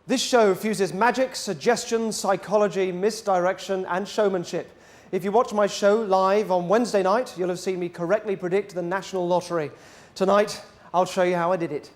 This show fuses magic, suggestion, psychology, misdirection and showmanship. If you watch my show live on Wednesday night, you'll have seen me correctly predict the National Lottery. Tonight, I'll show you how I did it.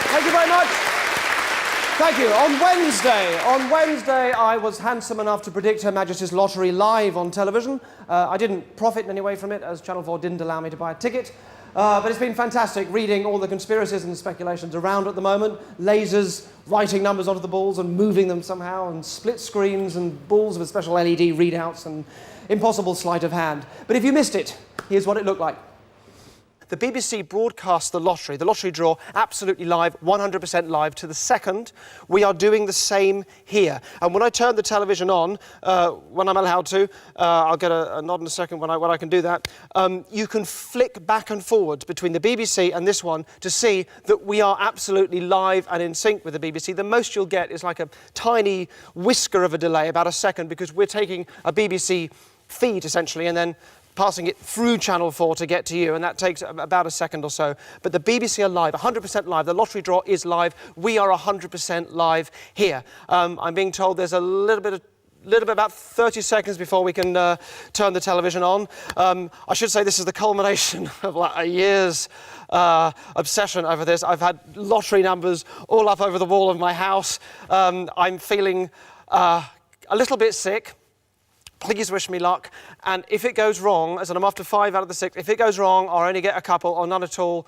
Thank you very much. Thank you. On Wednesday, I was handsome enough to predict Her Majesty's Lottery live on television. I didn't profit in any way from it, as Channel 4 didn't allow me to buy a ticket. But it's been fantastic reading all the conspiracies and speculations around at the moment. Lasers writing numbers onto the balls and moving them somehow, and split screens and balls with special LED readouts and impossible sleight of hand. But if you missed it, here's what it looked like. The BBC broadcast the lottery draw, absolutely live, 100% live to the second. We are doing the same here. And when I turn the television on, when I'm allowed to, I'll get a nod in a second when I can do that, you can flick back and forward between the BBC and this one to see that we are absolutely live and in sync with the BBC. The most you'll get is like a tiny whisker of a delay, about a second, because we're taking a BBC feed, essentially, and then passing it through Channel 4 to get to you, and that takes about a second or so. But the BBC are live, 100% live. The lottery draw is live. We are 100% live here. I'm being told there's a little bit, about 30 seconds before we can turn the television on. I should say this is the culmination of like a year's obsession over this. I've had lottery numbers all up over the wall of my house. I'm feeling a little bit sick. Please wish me luck, and if it goes wrong, as in I'm after 5 out of the 6, if it goes wrong or I only get a couple or none at all,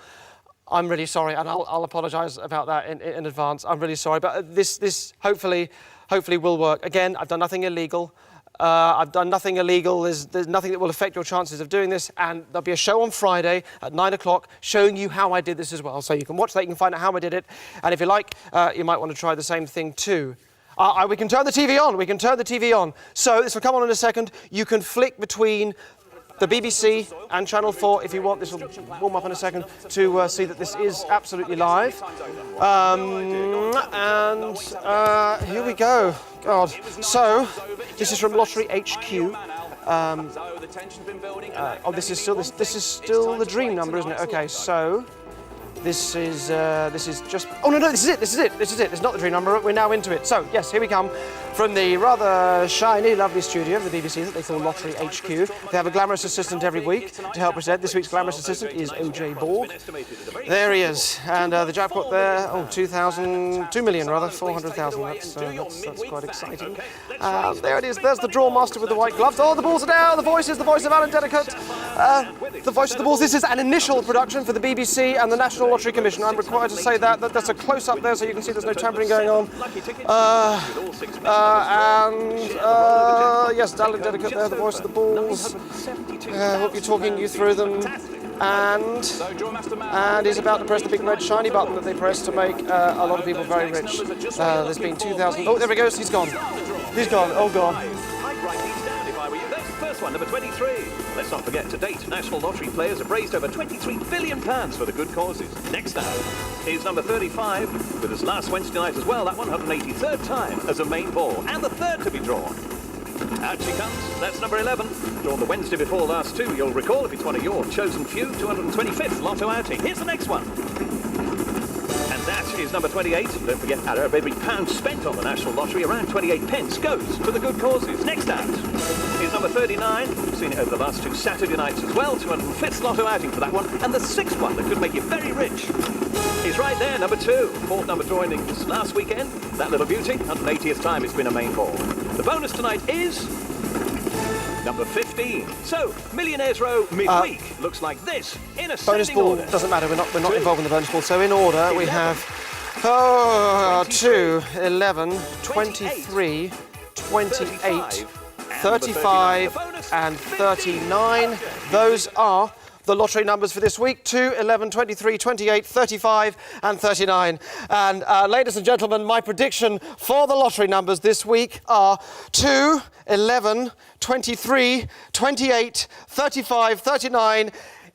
I'm really sorry, and I'll apologise about that in advance. I'm really sorry, but this hopefully will work. Again, I've done nothing illegal. There's nothing that will affect your chances of doing this, and there'll be a show on Friday at 9 o'clock showing you how I did this as well. So you can watch that, you can find out how I did it, and if you like, you might want to try the same thing too. We can turn the TV on. So this will come on in a second. You can flick between the BBC and Channel 4 if you want. This will warm up in a second to see that this is absolutely live. Here we go. God. So this is from Lottery HQ. This is still the dream number, isn't it? Okay, so this is just... Oh, no, this is it. It's not the dream number. We're now into it. So, yes, here we come from the rather shiny, lovely studio of the BBC that they call Lottery HQ. They have a glamorous assistant every week to help present. This week's glamorous assistant is O.J. Borg. There he is. And the jackpot there, 2 million, 400,000. That's quite exciting. There it is. There's the draw master with the white gloves. Oh, the balls are down. The voice is the voice of Alan Dedicate. The voice of the balls. This is an initial production for the BBC and the National Lottery Commission. I'm required to say that. That's a close-up there so you can see there's no tampering going on. Yes, Alan Dedicate there, the voice of the balls. Hope you're talking you through them. And he's about to press the big red shiny button that they press to make a lot of people very rich. There's been 2,000... Oh, there he goes. He's gone. Oh, God. First one, number 23. Let's not forget, to date, National Lottery players have raised over £23 billion for the good causes. Next up is number 35, with us last Wednesday night as well, that 183rd time as a main ball, and the third to be drawn. Out she comes, that's number 11, drawn the Wednesday before last too, you'll recall if it's one of your chosen few, 225th lotto outing. Here's the next one. And that is number 28. Don't forget, out of every pound spent on the National Lottery, around 28 pence goes to the good causes. Next out is number 39. We've seen it over the last 2 Saturday nights as well. 205th lotto outing for that one. And the 6th one that could make you very rich is right there, number 2. 4th number drawing this last weekend. That little beauty, 180th time it's been a main ball. The bonus tonight is number 15. So, Millionaires Row midweek looks like this in ascending bonus ball order. Doesn't matter, we're not involved in the bonus ball. So in order, we have 2, 11, 23, 28, 35 and 39. Those are the lottery numbers for this week: 2, 11, 23, 28, 35 and 39. And ladies and gentlemen, my prediction for the lottery numbers this week are 2, 11, 23, 28, 35, 39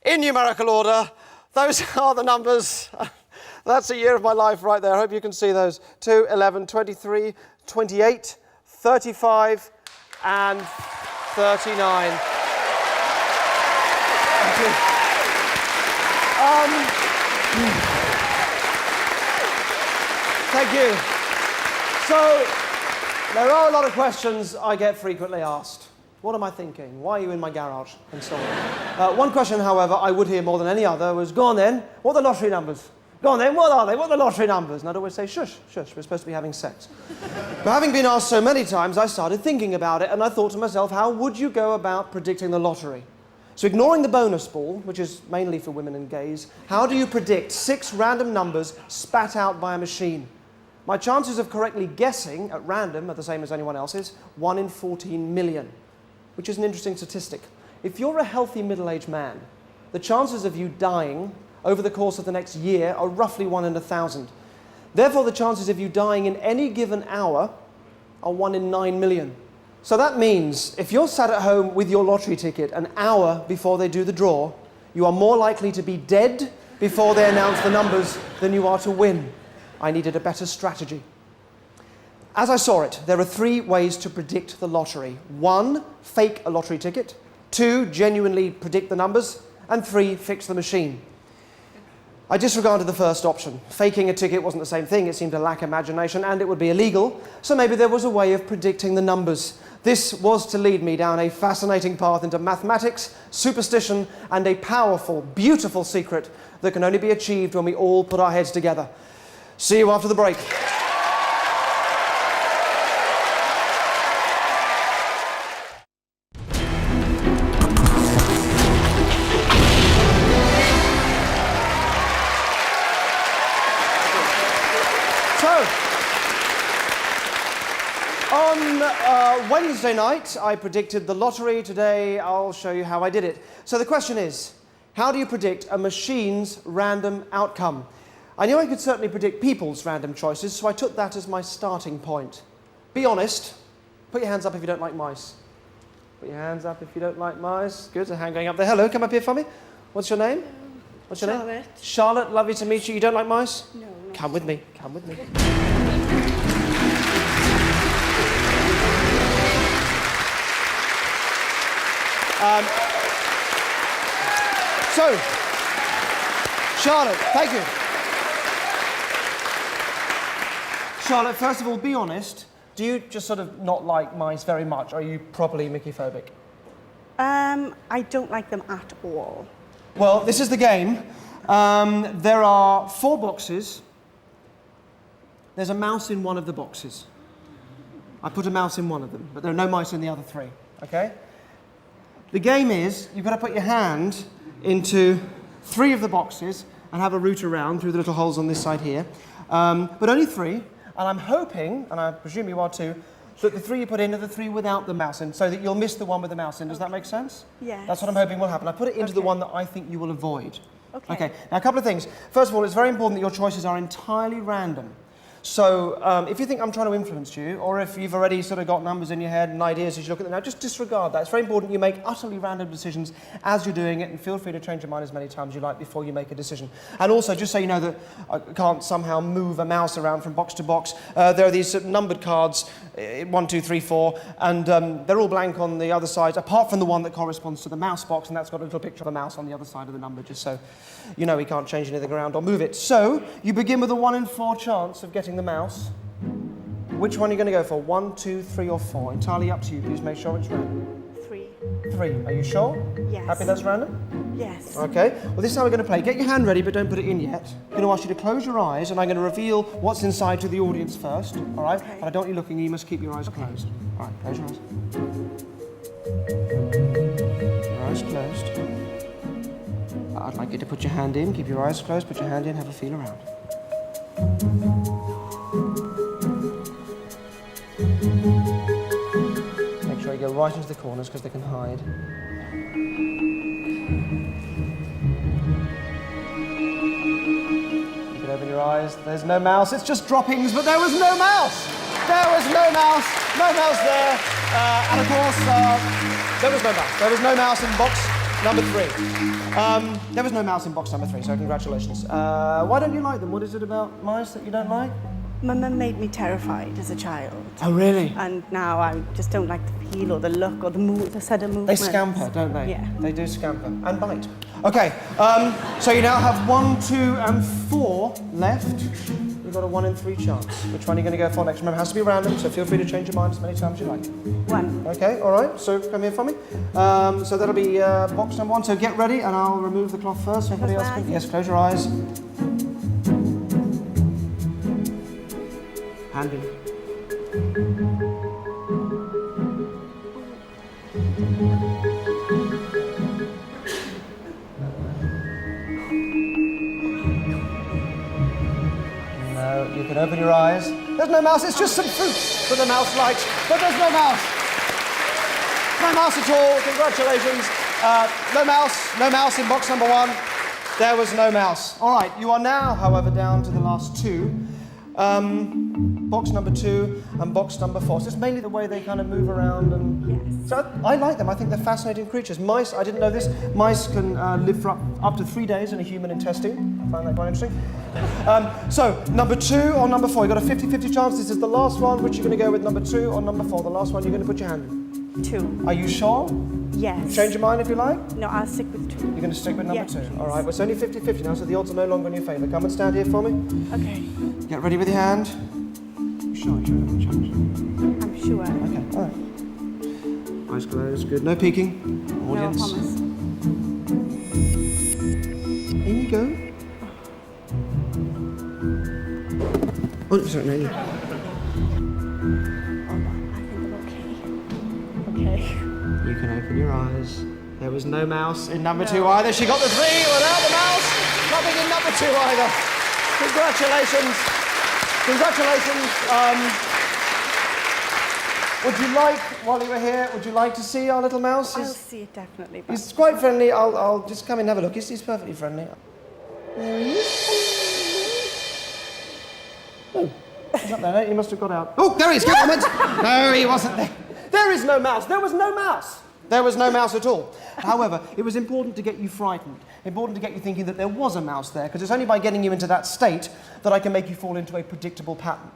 in numerical order. Those are the numbers. That's a year of my life right there. I hope you can see those. 2, 11, 23, 28, 35 and 39. Thank you. Thank you. So, there are a lot of questions I get frequently asked. What am I thinking? Why are you in my garage? And so on. One question, however, I would hear more than any other was, go on then, what are the lottery numbers? Go on then, what are they? What are the lottery numbers? And I'd always say, shush, shush, we're supposed to be having sex. But having been asked so many times, I started thinking about it, and I thought to myself, how would you go about predicting the lottery? So ignoring the bonus ball, which is mainly for women and gays, how do you predict 6 random numbers spat out by a machine? My chances of correctly guessing at random are the same as anyone else's, 1 in 14 million, which is an interesting statistic. If you're a healthy middle-aged man, the chances of you dying over the course of the next year are roughly 1 in 1,000. Therefore, the chances of you dying in any given hour are 1 in 9 million. So that means if you're sat at home with your lottery ticket an hour before they do the draw, you are more likely to be dead before they announce the numbers than you are to win. I needed a better strategy. As I saw it, there are 3 ways to predict the lottery. 1, fake a lottery ticket. 2, genuinely predict the numbers. And 3, fix the machine. I disregarded the first option. Faking a ticket wasn't the same thing. It seemed to lack imagination and it would be illegal. So maybe there was a way of predicting the numbers. This was to lead me down a fascinating path into mathematics, superstition, and a powerful, beautiful secret that can only be achieved when we all put our heads together. See you after the break. On Wednesday night, I predicted the lottery. Today, I'll show you how I did it. So the question is, how do you predict a machine's random outcome? I knew I could certainly predict people's random choices, so I took that as my starting point. Be honest. Put your hands up if you don't like mice. Put your hands up if you don't like mice. Good, a hand going up there. Hello, come up here for me. What's your name? What's your name? Charlotte, lovely to meet you. You don't like mice? No. Come with me, come with me. So, Charlotte, thank you. Charlotte, first of all, be honest. Do you just sort of not like mice very much, or are you properly Mickey-phobic? I don't like them at all. Well, this is the game. There are 4 boxes. There's a mouse in one of the boxes. I put a mouse in one of them, but there are no mice in the other 3, okay? The game is, you've got to put your hand into 3 of the boxes and have a route around through the little holes on this side here. But only 3, and I'm hoping, and I presume you are too, that the 3 you put in are the 3 without the mouse in, so that you'll miss the one with the mouse in. Does that make sense? Yes. That's what I'm hoping will happen. I put it into the one that I think you will avoid. Okay. Now, a couple of things. First of all, it's very important that your choices are entirely random. So if you think I'm trying to influence you, or if you've already sort of got numbers in your head and ideas as you look at them now, just disregard that. It's very important you make utterly random decisions as you're doing it, and feel free to change your mind as many times as you like before you make a decision. And also, just so you know that I can't somehow move a mouse around from box to box, there are these numbered cards, 1, 2, 3, 4, and they're all blank on the other side, apart from the one that corresponds to the mouse box, and that's got a little picture of a mouse on the other side of the number, just so you know we can't change anything around or move it. So, you begin with a 1 in 4 chance of getting the mouse. Which one are you going to go for? 1, 2, 3, or 4? Entirely up to you. Please make sure it's random. 3. 3. Are you sure? Yes. Happy that's random? Yes. Okay. Well, this is how we're going to play. Get your hand ready, but don't put it in yet. I'm going to ask you to close your eyes, and I'm going to reveal what's inside to the audience first. All right? Okay. But I don't want you looking. You must keep your eyes closed. All right. Close your eyes. Your eyes closed. I'd like you to put your hand in. Keep your eyes closed. Put your hand in. Have a feel around. Make sure you go right into the corners because they can hide. You can open your eyes. There's no mouse. It's just droppings, but there was no mouse. There was no mouse. No mouse there. And of course, there was no mouse. There was no mouse in box number 3. There was no mouse in box number 3, so congratulations. Why don't you like them? What is it about mice that you don't like? My mum made me terrified as a child. Oh, really? And now I just don't like the feel or the look or the sudden movement. They scamper, don't they? Yeah. They do scamper. And bite. Okay, so you now have 1, 2, and 4 left. You've got a 1 in 3 chance. Which one are you going to go for next? Remember, it has to be random, so feel free to change your mind as many times as you like. 1. Okay, all right, so come here for me. So that'll be box number 1. So get ready, and I'll remove the cloth first. Everybody else can... Yes, close your eyes. Hand in. No, you can open your eyes. There's no mouse, it's just some fruit for the mouse likes, but there's no mouse. No mouse at all, congratulations. No mouse in box number 1. There was no mouse. All right, you are now, however, down to the last 2. Box number 2 and box number 4. So it's mainly the way they kind of move around and... Yes. So I like them. I think they're fascinating creatures. Mice, I didn't know this, mice can live for up to 3 days in a human intestine. I find that quite interesting. So, number 2 or number 4? You've got a 50-50 chance. This is the last one. Which you're going to go with, number 2 or number 4? The last one, you're going to put your hand in. 2. Are you sure? Yes. Change your mind if you like? No, I'll stick with 2. You're going to stick with number 2? Please. All right, well, it's only 50-50 now, so the odds are no longer in your favour. Come and stand here for me. Okay. Get ready with your hand. Sure. I'm sure. Okay, all right. Eyes closed, good. No peeking. Audience. No, I promise. In you go. Oh, sorry, no. I think I'm okay. Okay. You can open your eyes. There was no mouse in number 2 either. She got the 3 without the mouse. Nothing in number 2 either. Congratulations. Congratulations. Would you like, while you were here, would you like to see our little mouse? I'll see it definitely. But... He's quite friendly. I'll just come in and have a look. He's perfectly friendly. There he is. Oh, he's not there. He must have got out. Oh, there he is. No, he wasn't there. There is no mouse. There was no mouse. There was no mouse at all. However, it was important to get you frightened, important to get you thinking that there was a mouse there, because it's only by getting you into that state that I can make you fall into a predictable pattern,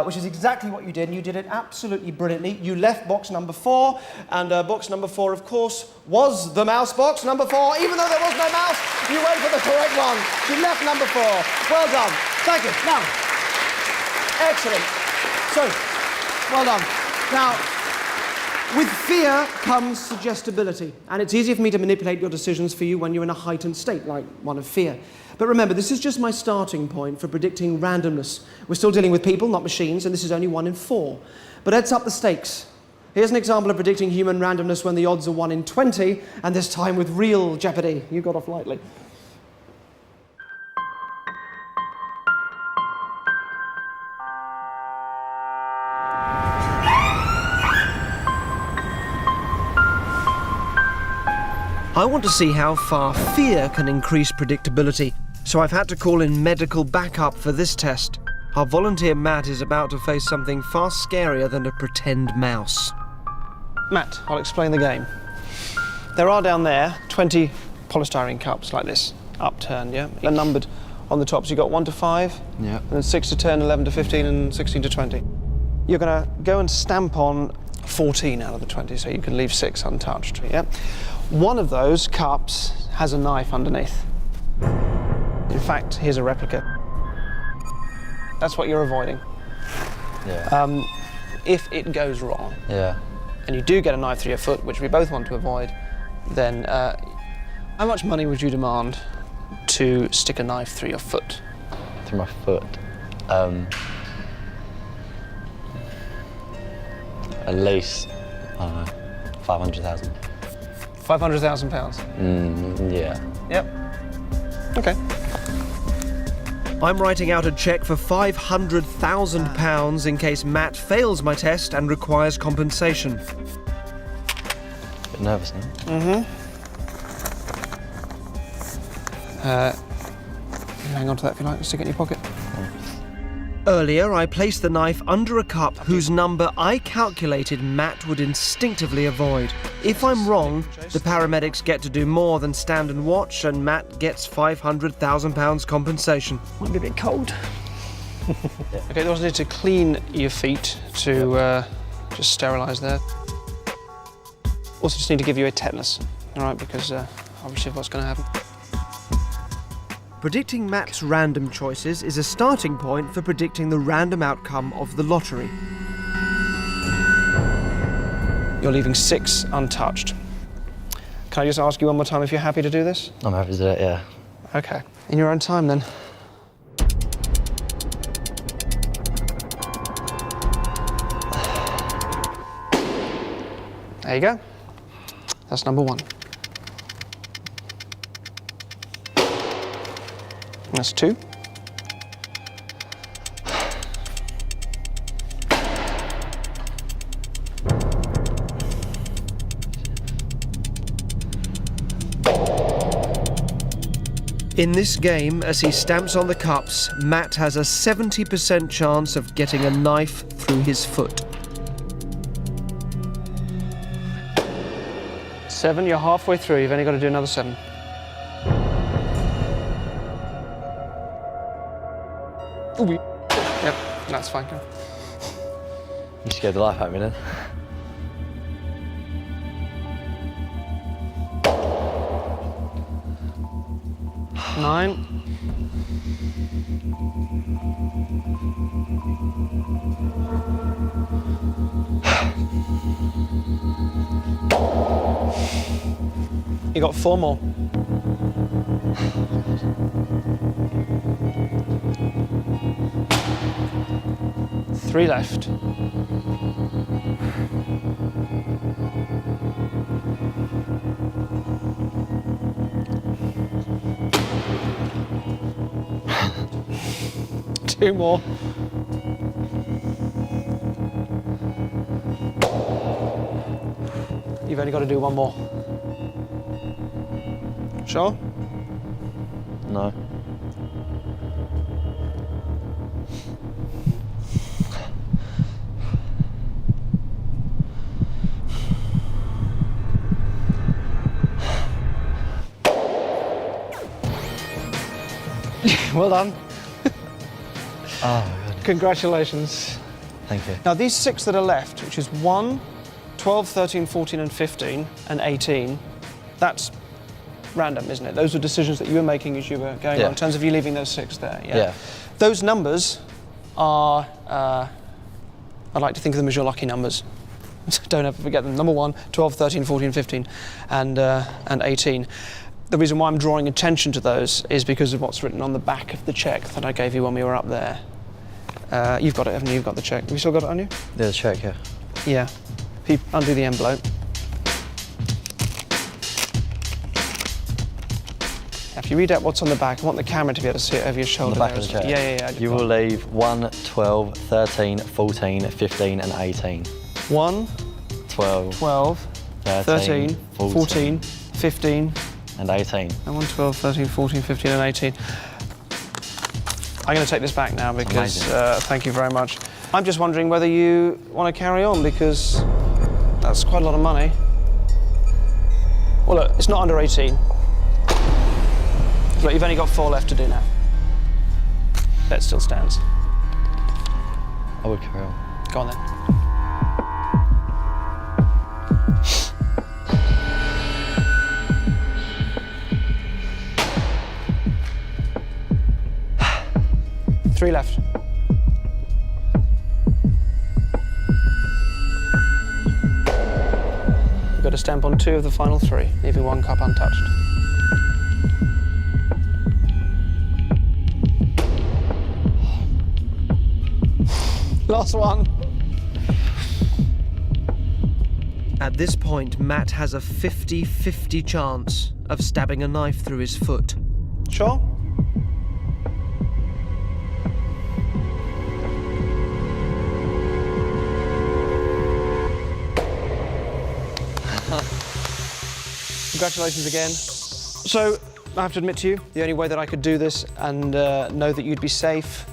which is exactly what you did, and you did it absolutely brilliantly. You left box number 4, and box number 4, of course, was the mouse box. Number 4, even though there was no mouse, you went for the correct one. You left number 4. Well done. Thank you. Now, excellent. So, well done. Now, with fear comes suggestibility, and it's easier for me to manipulate your decisions for you when you're in a heightened state, like one of fear. But remember, this is just my starting point for predicting randomness. We're still dealing with people, not machines, and this is only 1 in 4. But let's up the stakes. Here's an example of predicting human randomness when the odds are 1 in 20, and this time with real jeopardy. You got off lightly. I want to see how far fear can increase predictability, so I've had to call in medical backup for this test. Our volunteer Matt is about to face something far scarier than a pretend mouse. Matt, I'll explain the game. There are down there 20 polystyrene cups like this, upturned, yeah? They're numbered on the top, so you've got 1 to 5, yeah, and then 6 to 10, 11 to 15, and 16 to 20. You're going to go and stamp on 14 out of the 20, so you can leave 6 untouched, yeah? One of those cups has a knife underneath. In fact, here's a replica. That's what you're avoiding. Yeah. If it goes wrong, Yeah. and you do get a knife through your foot, which we both want to avoid, then how much money would you demand to stick a knife through your foot? Through my foot. At least, I don't know, 500,000. £500,000? Yeah. Yep. Okay. I'm writing out a cheque for £500,000 in case Matt fails my test and requires compensation. Bit nervous now. Hang on to that if you like, stick it in your pocket. Earlier, I placed the knife under a cup whose number I calculated Matt would instinctively avoid. If I'm wrong, the paramedics get to do more than stand and watch, and Matt gets £500,000 compensation. Might be a bit cold. Okay, you also need to clean your feet to just sterilise there. Also just need to give you a tetanus, all right, because obviously what's going to happen. Predicting Matt's random choices is a starting point for predicting the random outcome of the lottery. You're leaving 6 untouched. Can I just ask you one more time if you're happy to do this? I'm happy to do it, yeah. Okay. In your own time, then. There you go. That's number 1. That's 2. In this game, as he stamps on the cups, Matt has a 70% chance of getting a knife through his foot. 7, you're halfway through. You've only got to do another 7. Ooh. Yep, that's fine. Go. You scared the life out of me then. Nine. You got 4 more. Three left. Two more. You've only got to do 1 more. Sure? No. Well done. Oh, my God. Congratulations. Thank you. Now, these 6 that are left, which is 1, 12, 13, 14, and 15, and 18, that's random, isn't it? Those were decisions that you were making as you were going on, in terms of you leaving those 6 there. Yeah. Those numbers are, I like to think of them as your lucky numbers. Don't ever forget them. Number 1, 12, 13, 14, 15, and 18. The reason why I'm drawing attention to those is because of what's written on the back of the cheque that I gave you when we were up there. You've got it, haven't you? You've got the cheque. Have you still got it on you? There's a check here. Yeah. If you undo the envelope. If you read out what's on the back, I want the camera to be able to see it over your shoulder. On the back of the cheque? Yeah. You will leave 1, 12, 13, 14, 15, and 18. 1, 12, 12, 13, 14, 15, and 18. and 1, 12, 13, 14, 15, and 18. I'm going to take this back now because thank you very much. I'm just wondering whether you want to carry on because that's quite a lot of money. Well, look, it's not under 18. Look, you've only got 4 left to do now. Bet still stands. I would carry on. Go on then. Three left. You've got to stamp on 2 of the final 3, leaving 1 cup untouched. Last one. At this point, Matt has a 50-50 chance of stabbing a knife through his foot. Sure? Congratulations again. So, I have to admit to you, the only way that I could do this and know that you'd be safe,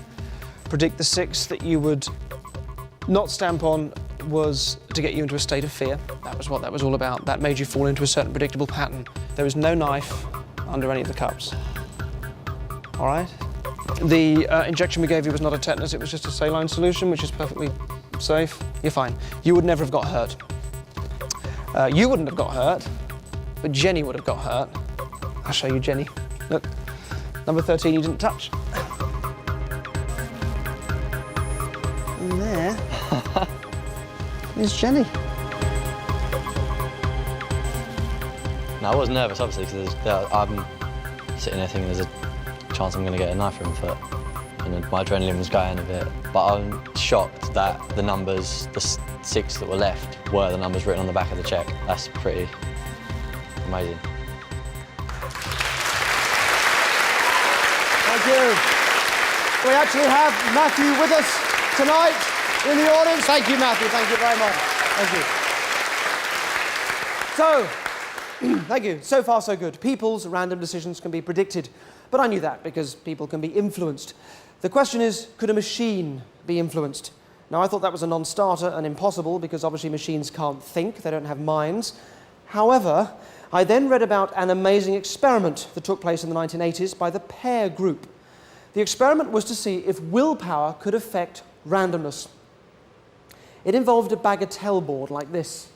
predict the 6 that you would not stamp on, was to get you into a state of fear. That was what that was all about. That made you fall into a certain predictable pattern. There was no knife under any of the cups. All right? The injection we gave you was not a tetanus, it was just a saline solution, which is perfectly safe. You're fine. You would never have got hurt. You wouldn't have got hurt, but Jenny would have got hurt. I'll show you Jenny. Look, number 13 you didn't touch. And there is Jenny. No, I was nervous, obviously, because I'm sitting there thinking there's a chance I'm going to get a knife through my foot. And my adrenaline was going a bit. But I'm shocked that the numbers, the 6 that were left, were the numbers written on the back of the cheque. That's pretty amazing. Thank you. We actually have Matthew with us tonight in the audience. Thank you, Matthew. Thank you very much. Thank you. So, thank you. So far, so good. People's random decisions can be predicted. But I knew that because people can be influenced. The question is, could a machine be influenced? Now, I thought that was a non-starter and impossible because obviously machines can't think, they don't have minds. However, I then read about an amazing experiment that took place in the 1980s by the Pear Group. The experiment was to see if willpower could affect randomness. It involved a Bagatelle board like this,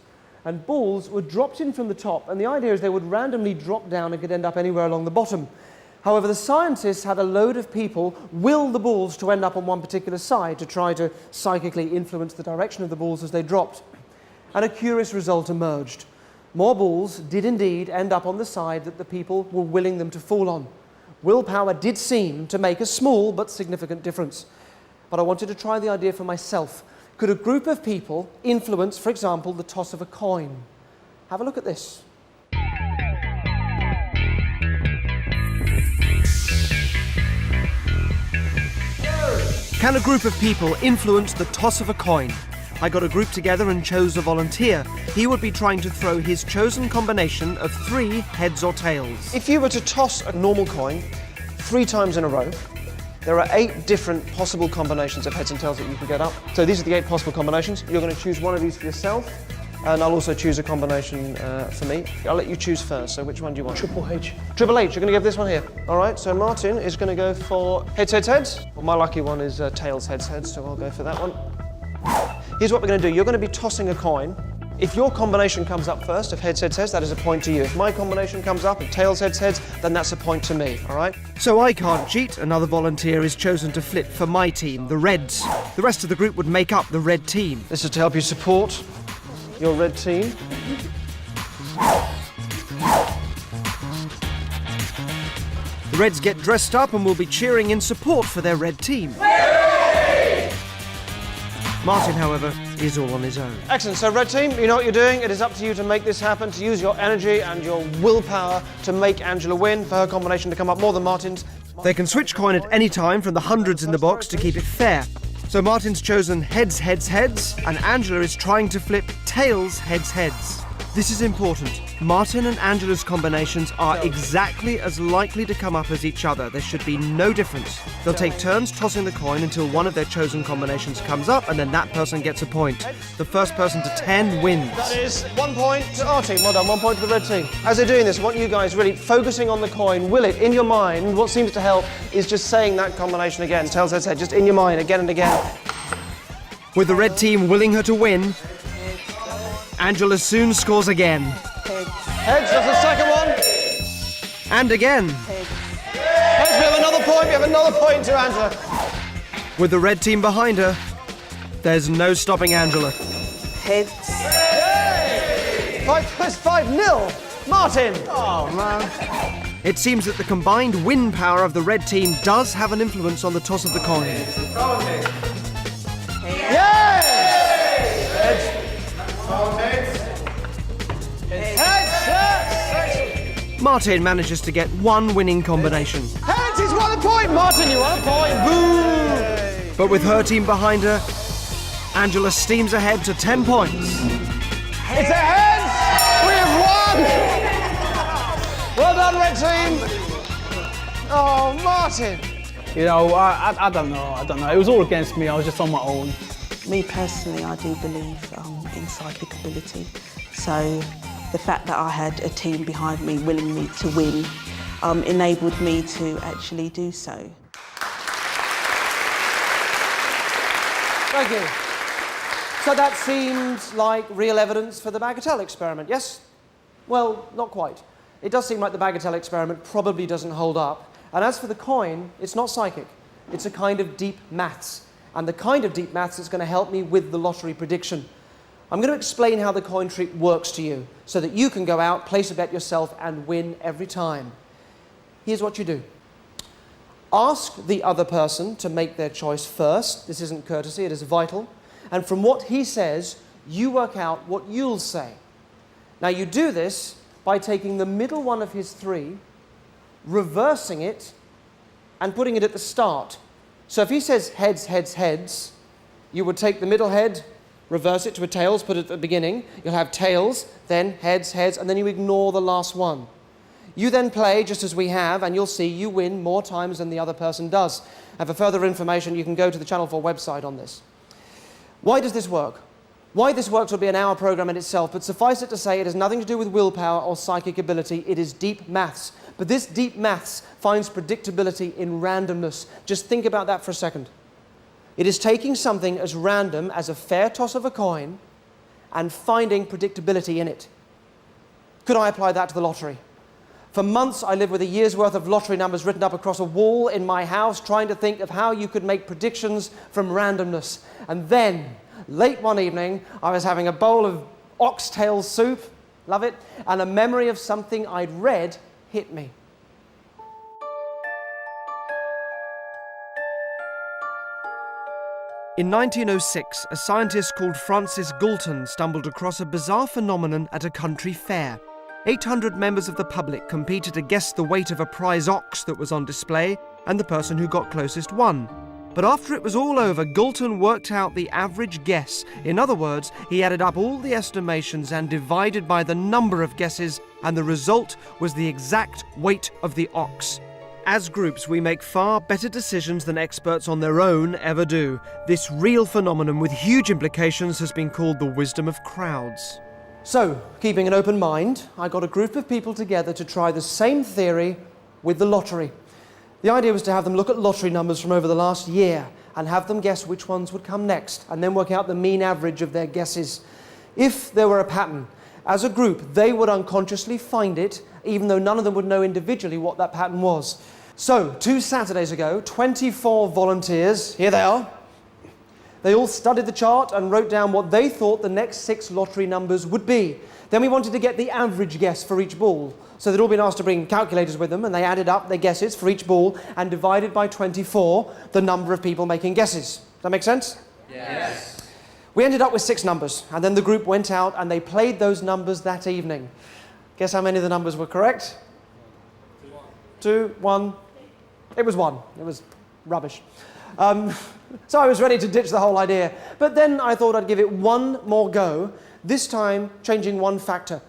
and balls were dropped in from the top, and the idea is they would randomly drop down and could end up anywhere along the bottom. However, the scientists had a load of people will the balls to end up on one particular side to try to psychically influence the direction of the balls as they dropped. And a curious result emerged. More balls did indeed end up on the side that the people were willing them to fall on. Willpower did seem to make a small but significant difference. But I wanted to try the idea for myself. Could a group of people influence, for example, the toss of a coin? Have a look at this. Can a group of people influence the toss of a coin? I got a group together and chose a volunteer. He would be trying to throw his chosen combination of 3 heads or tails. If you were to toss a normal coin 3 times in a row, there are 8 different possible combinations of heads and tails that you can get up. So these are the 8 possible combinations. You're going to choose one of these for yourself, and I'll also choose a combination for me. I'll let you choose first, so which one do you want? Triple H. Triple H, you're going to give this one here. All right, so Martin is going to go for heads, heads, heads. Well, my lucky one is tails, heads, heads, so I'll go for that one. Here's what we're going to do. You're going to be tossing a coin. If your combination comes up first of heads, heads, heads, that is a point to you. If my combination comes up of tails, heads, heads, then that's a point to me, all right? So I can't cheat. Another volunteer is chosen to flip for my team, the Reds. The rest of the group would make up the red team. This is to help you support your red team. The Reds get dressed up and will be cheering in support for their red team. Martin, however, is all on his own. Excellent. So, red team, you know what you're doing. It is up to you to make this happen, to use your energy and your willpower to make Angela win, for her combination to come up more than Martin's. They can switch coin at any time from the hundreds in the box to keep it fair. So Martin's chosen heads, heads, heads, and Angela is trying to flip tails, heads, heads. This is important. Martin and Angela's combinations are exactly as likely to come up as each other. There should be no difference. They'll take turns tossing the coin until one of their chosen combinations comes up, and then that person gets a point. The first person to 10 wins. That is 1 point to our team. Well done, 1 point to the red team. As they're doing this, I want you guys really focusing on the coin. Will it, in your mind, what seems to help is just saying that combination again. Tails, heads, heads, just in your mind, again and again. With the red team willing her to win, Angela soon scores again. Heads, that's the second one. And again. Heads, we have another point. We have another point to Angela. With the red team behind her, there's no stopping Angela. Heads. Hey! 5+5-0. Martin. Oh, man. It seems that the combined win power of the red team does have an influence on the toss of the coin. Yes! Heads. Martin manages to get one winning combination. Heads, he's won a point! Martin, you won a point! Boo! But with her team behind her, Angela steams ahead to 10 points. It's a heads! We have won! Martin. You know, I don't know. It was all against me. I was just on my own. Me personally, I do believe in psychic ability. So the fact that I had a team behind me willing me to win enabled me to actually do so. Thank you. So that seems like real evidence for the Bagatelle experiment, yes? Well, not quite. It does seem like the Bagatelle experiment probably doesn't hold up. And as for the coin, it's not psychic. It's a kind of deep maths. And the kind of deep maths that's going to help me with the lottery prediction. I'm going to explain how the coin trick works to you so that you can go out, place a bet yourself, and win every time. Here's what you do. Ask the other person to make their choice first. This isn't courtesy, it is vital. And from what he says, you work out what you'll say. Now, you do this by taking the middle one of his three, reversing it, and putting it at the start. So if he says heads, heads, heads, you would take the middle head, reverse it to a tails, put it at the beginning. You'll have tails, then heads, heads, and then you ignore the last one. You then play just as we have, and you'll see you win more times than the other person does. And for further information, you can go to the Channel 4 website on this. Why does this work? Why this works will be an hour program in itself, but suffice it to say it has nothing to do with willpower or psychic ability. It is deep maths. But this deep maths finds predictability in randomness. Just think about that for a second. It is taking something as random as a fair toss of a coin and finding predictability in it. Could I apply that to the lottery? For months, I lived with a year's worth of lottery numbers written up across a wall in my house, trying to think of how you could make predictions from randomness. And then, late one evening, I was having a bowl of oxtail soup, love it, and a memory of something I'd read hit me. In 1906, a scientist called Francis Galton stumbled across a bizarre phenomenon at a country fair. 800 members of the public competed to guess the weight of a prize ox that was on display, and the person who got closest won. But after it was all over, Galton worked out the average guess. In other words, he added up all the estimations and divided by the number of guesses, and the result was the exact weight of the ox. As groups, we make far better decisions than experts on their own ever do. This real phenomenon with huge implications has been called the wisdom of crowds. So, keeping an open mind, I got a group of people together to try the same theory with the lottery. The idea was to have them look at lottery numbers from over the last year and have them guess which ones would come next, and then work out the mean average of their guesses. If there were a pattern, as a group, they would unconsciously find it, even though none of them would know individually what that pattern was. So, 2 Saturdays ago, 24 volunteers, here they are. They all studied the chart and wrote down what they thought the next 6 lottery numbers would be. Then we wanted to get the average guess for each ball. So they'd all been asked to bring calculators with them, and they added up their guesses for each ball and divided by 24 the number of people making guesses. Does that make sense? Yes. We ended up with 6 numbers, and then the group went out and they played those numbers that evening. Guess how many of the numbers were correct? 2, 1. It was 1. It was rubbish. So I was ready to ditch the whole idea. But then I thought I'd give it one more go, this time changing one factor.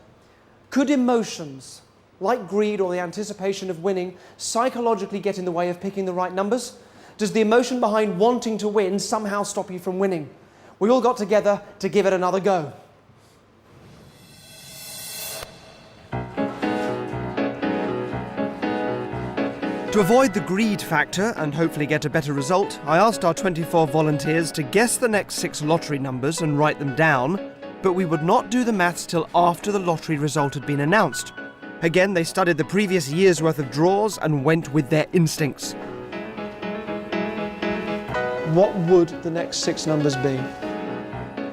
Could emotions, like greed or the anticipation of winning, psychologically get in the way of picking the right numbers? Does the emotion behind wanting to win somehow stop you from winning? We all got together to give it another go. To avoid the greed factor and hopefully get a better result, I asked our 24 volunteers to guess the next 6 lottery numbers and write them down, but we would not do the maths till after the lottery result had been announced. Again, they studied the previous year's worth of draws and went with their instincts. What would the next 6 numbers be?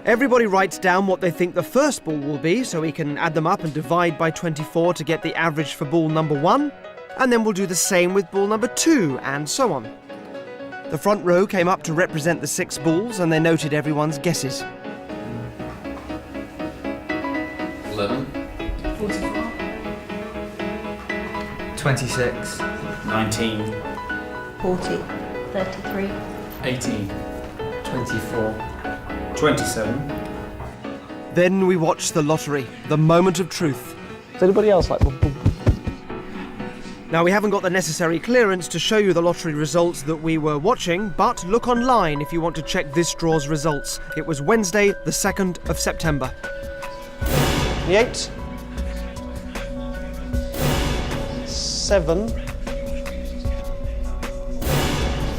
Everybody writes down what they think the first ball will be, so we can add them up and divide by 24 to get the average for ball number 1. And then we'll do the same with ball number 2, and so on. The front row came up to represent the 6 balls, and they noted everyone's guesses. 11. 44. 26. 19. 40. 33. 18. 24. 27. Then we watched the lottery, the moment of truth. Is anybody else like... Now, we haven't got the necessary clearance to show you the lottery results that we were watching, but look online if you want to check this draw's results. It was Wednesday, the 2nd of September. The 8, 7,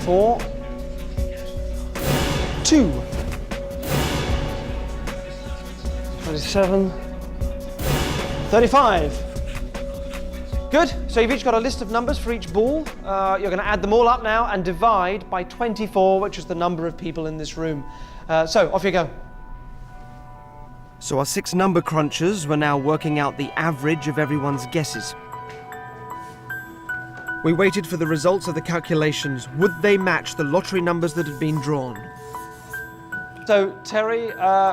4, 2, 27, 35. Good, so you've each got a list of numbers for each ball. You're going to add them all up now and divide by 24, which is the number of people in this room. So, off you go. So our 6 number crunchers were now working out the average of everyone's guesses. We waited for the results of the calculations. Would they match the lottery numbers that had been drawn? So, Terry,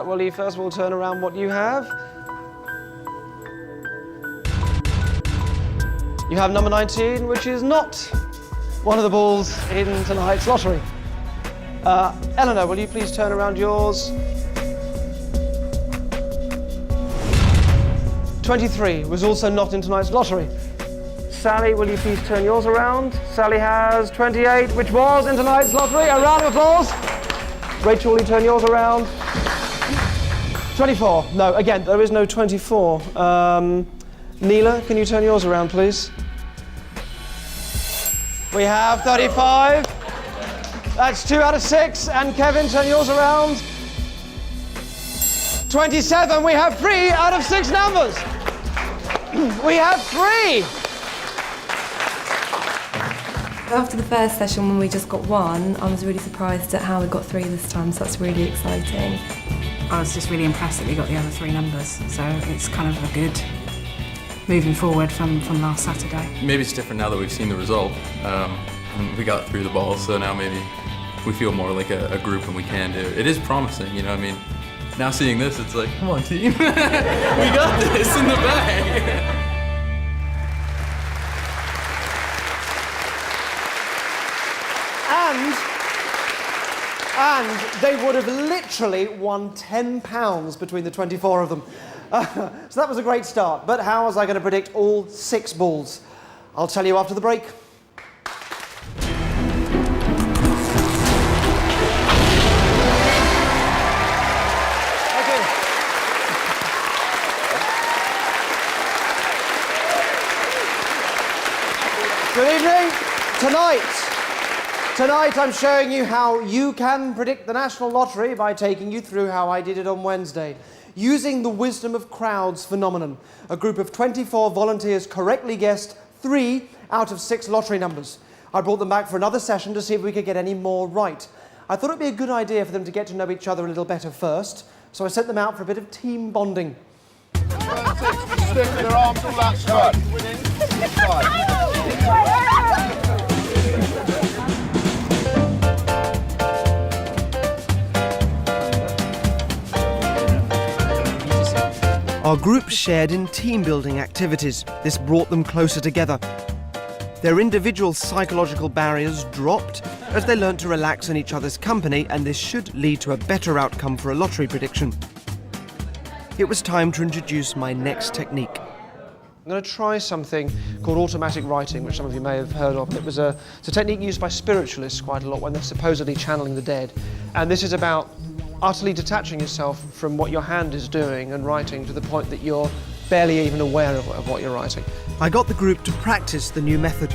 will you first of all turn around what you have? You have number 19, which is not one of the balls in tonight's lottery. Eleanor, will you please turn around yours? 23 was also not in tonight's lottery. Sally, will you please turn yours around? Sally has 28, which was in tonight's lottery. A round of applause. Rachel, will you turn yours around? 24. No, again, there is no 24. Neela, can you turn yours around, please? We have 35. That's 2 out of 6. And Kevin, turn yours around. 27. We have 3 out of 6 numbers. We have 3. After the first session, when we just got 1, I was really surprised at how we got 3 this time, so that's really exciting. I was just really impressed that we got the other 3 numbers, so it's kind of a good moving forward from last Saturday. Maybe it's different now that we've seen the result. We got through the balls, so now maybe we feel more like a group and we can do it. It is promising, you know, I mean, now seeing this, it's like, come on, team. We got this in the bag. And they would have literally won £10 between the 24 of them. So that was a great start. But how was I going to predict all 6 balls? I'll tell you after the break. Okay. Good evening. Tonight I'm showing you how you can predict the National Lottery by taking you through how I did it on Wednesday. Using the wisdom of crowds phenomenon, a group of 24 volunteers correctly guessed 3 out of 6 lottery numbers. I brought them back for another session to see if we could get any more right. I thought it'd be a good idea for them to get to know each other a little better first, so I sent them out for a bit of team bonding. Stick their arms all that side. Our group shared in team-building activities. This brought them closer together. Their individual psychological barriers dropped as they learnt to relax in each other's company, and this should lead to a better outcome for a lottery prediction. It was time to introduce my next technique. I'm going to try something called automatic writing, which some of you may have heard of. It's a technique used by spiritualists quite a lot when they're supposedly channeling the dead. And this is about utterly detaching yourself from what your hand is doing and writing to the point that you're barely even aware of what you're writing. I got the group to practice the new method.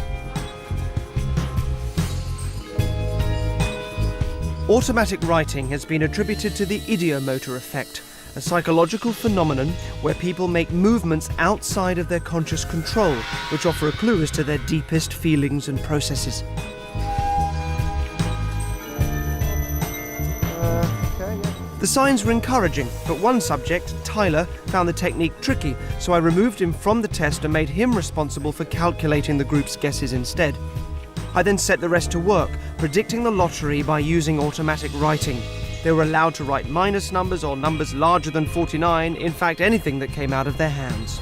Automatic writing has been attributed to the ideomotor effect, a psychological phenomenon where people make movements outside of their conscious control, which offer a clue as to their deepest feelings and processes. The signs were encouraging, but one subject, Tyler, found the technique tricky, so I removed him from the test and made him responsible for calculating the group's guesses instead. I then set the rest to work, predicting the lottery by using automatic writing. They were allowed to write minus numbers or numbers larger than 49, in fact anything that came out of their hands.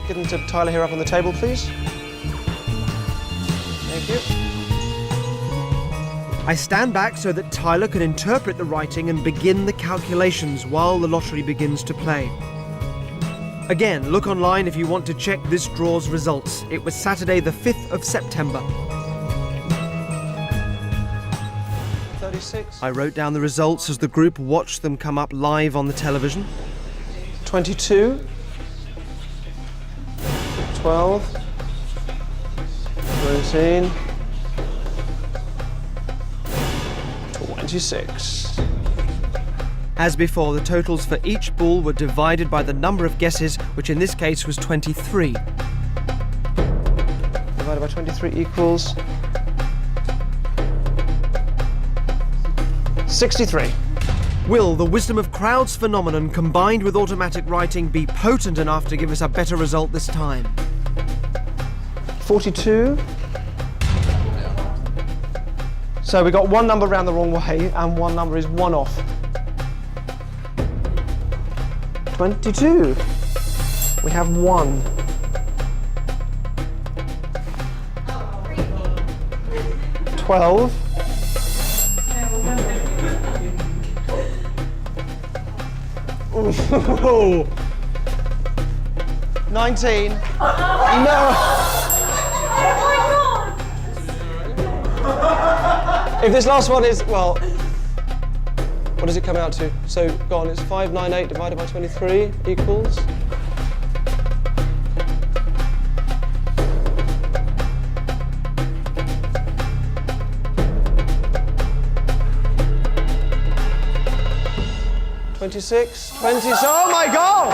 Get them to Tyler here up on the table, please. Thank you. I stand back so that Tyler can interpret the writing and begin the calculations while the lottery begins to play. Again, look online if you want to check this draw's results. It was Saturday the 5th of September. 36. I wrote down the results as the group watched them come up live on the television. 22. 12. 13. 26. As before, the totals for each ball were divided by the number of guesses, which in this case was 23. Divided by 23 equals 63. Will the wisdom of crowds phenomenon combined with automatic writing be potent enough to give us a better result this time? 42. So we got one number round the wrong way and one number is one off. 22. We have one. Oh, 12. Ooh. 19. No. If this last one is, well, what does it come out to? So, go on, it's 598 divided by 23 equals? $26, 20, oh my God!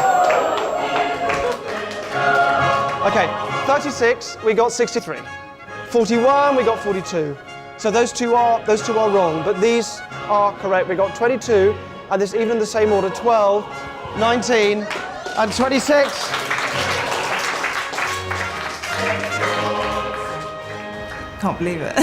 Okay, 36, we got 63. 41, we got 42. So those two are wrong, but these are correct. We got 22, and this even in the same order, 12, 19, and 26. Can't believe it.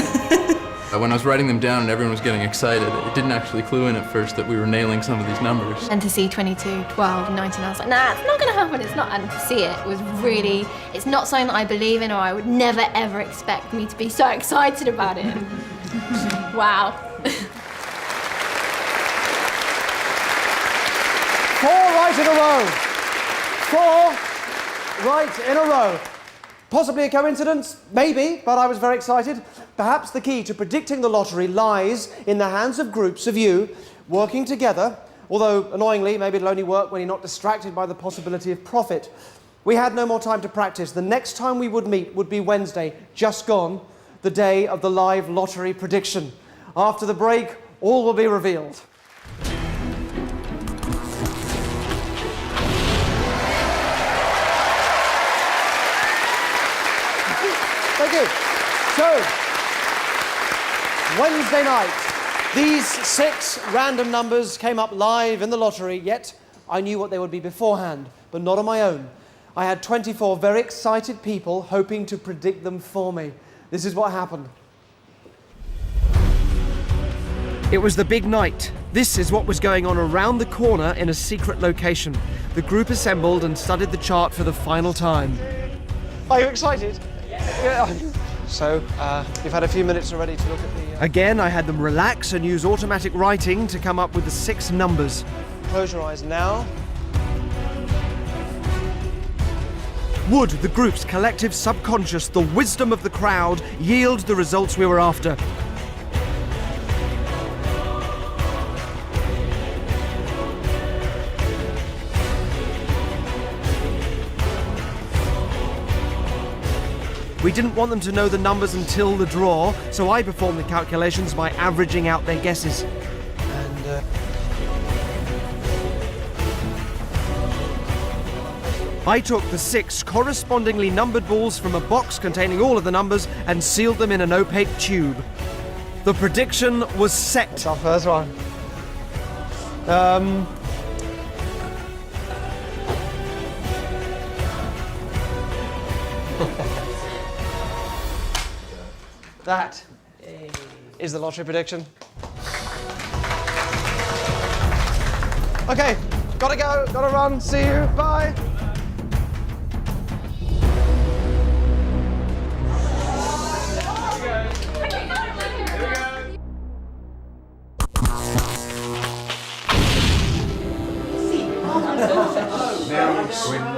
When I was writing them down and everyone was getting excited, it didn't actually clue in at first that we were nailing some of these numbers. And to see 22, 12, 19, I was like, nah, it's not going to happen, it's not. And to see it was really, it's not something that I believe in or I would never ever expect me to be so excited about it. Wow. 4 right in a row. 4 right in a row. Possibly a coincidence, maybe, but I was very excited. Perhaps the key to predicting the lottery lies in the hands of groups of you working together, although annoyingly, maybe it'll only work when you're not distracted by the possibility of profit. We had no more time to practice. The next time we would meet would be Wednesday, just gone, the day of the live lottery prediction. After the break, all will be revealed. Thank you. So, Wednesday night, these 6 random numbers came up live in the lottery, yet I knew what they would be beforehand, but not on my own. I had 24 very excited people hoping to predict them for me. This is what happened. It was the big night. This is what was going on around the corner in a secret location. The group assembled and studied the chart for the final time. Are you excited? Yeah. So, you've had a few minutes already to look at the... Again, I had them relax and use automatic writing to come up with the 6 numbers. Close your eyes now. Would the group's collective subconscious, the wisdom of the crowd, yield the results we were after? We didn't want them to know the numbers until the draw, so I performed the calculations by averaging out their guesses. And, I took the 6 correspondingly numbered balls from a box containing all of the numbers and sealed them in an opaque tube. The prediction was set. That's our first one. That is the lottery prediction. Okay, gotta go, gotta run, see you, bye.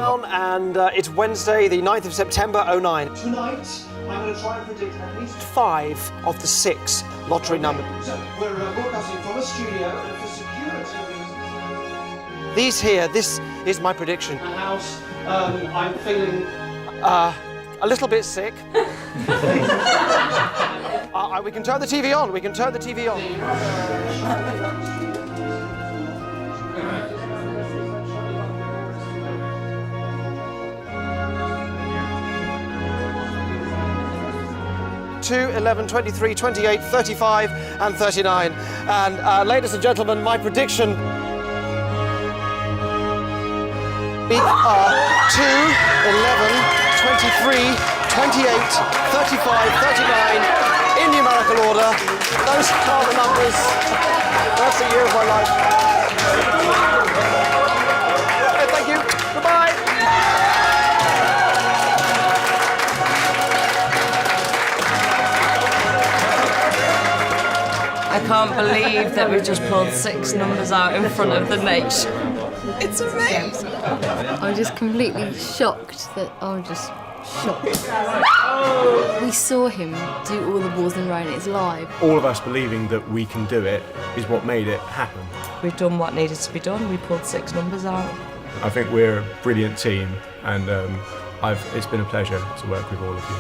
Brown, and it's Wednesday, the 9th of September, 09. Tonight, I'm going to try and predict at least 5 of the 6 lottery numbers. So, we're broadcasting from a studio, and for security reasons... These here, this is my prediction. A house, I'm feeling a little bit sick. We can turn the TV on, we can turn the TV on. 2, 11, 23, 28, 35 and 39. And ladies and gentlemen, my prediction are 2, 11, 23, 28, 35, 39 in numerical order. Those are the numbers. That's the year of my life. Thank you. Goodbye. I can't believe that we've just pulled 6 numbers out in front of the nation. It's amazing. I'm just completely shocked that I'm just shocked. We saw him do all the balls in a row and it's live. All of us believing that we can do it is what made it happen. We've done what needed to be done. We pulled 6 numbers out. I think we're a brilliant team, and it's been a pleasure to work with all of you.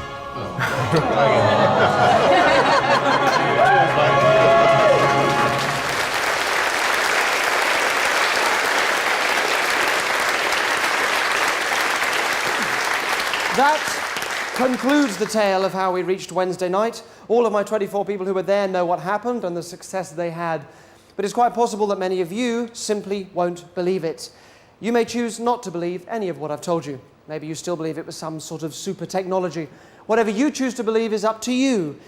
That concludes the tale of how we reached Wednesday night. All of my 24 people who were there know what happened and the success they had. But it's quite possible that many of you simply won't believe it. You may choose not to believe any of what I've told you. Maybe you still believe it was some sort of super technology. Whatever you choose to believe is up to you.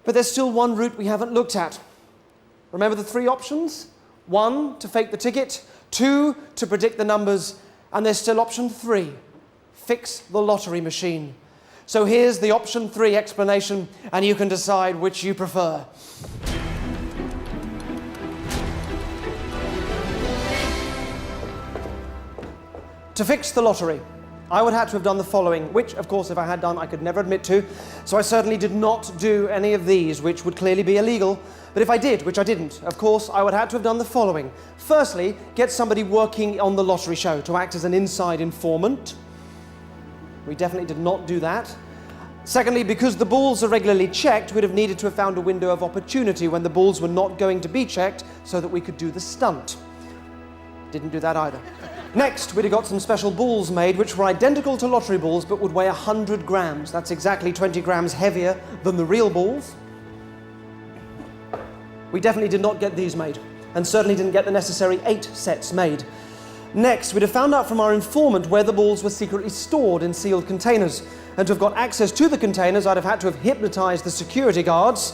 But there's still one route we haven't looked at. Remember the 3 options? 1, to fake the ticket. 2, to predict the numbers. And there's still option 3. Fix the lottery machine. So here's the option 3 explanation, and you can decide which you prefer. To fix the lottery, I would have to have done the following, which, of course, if I had done, I could never admit to. So I certainly did not do any of these, which would clearly be illegal. But if I did, which I didn't, of course, I would have to have done the following. Firstly, get somebody working on the lottery show to act as an inside informant. We definitely did not do that. Secondly, because the balls are regularly checked, we'd have needed to have found a window of opportunity when the balls were not going to be checked so that we could do the stunt. Didn't do that either. Next, we'd have got some special balls made which were identical to lottery balls but would weigh 100 grams. That's exactly 20 grams heavier than the real balls. We definitely did not get these made, and certainly didn't get the necessary 8 sets made. Next, we'd have found out from our informant where the balls were secretly stored in sealed containers. And to have got access to the containers, I'd have had to have hypnotised the security guards.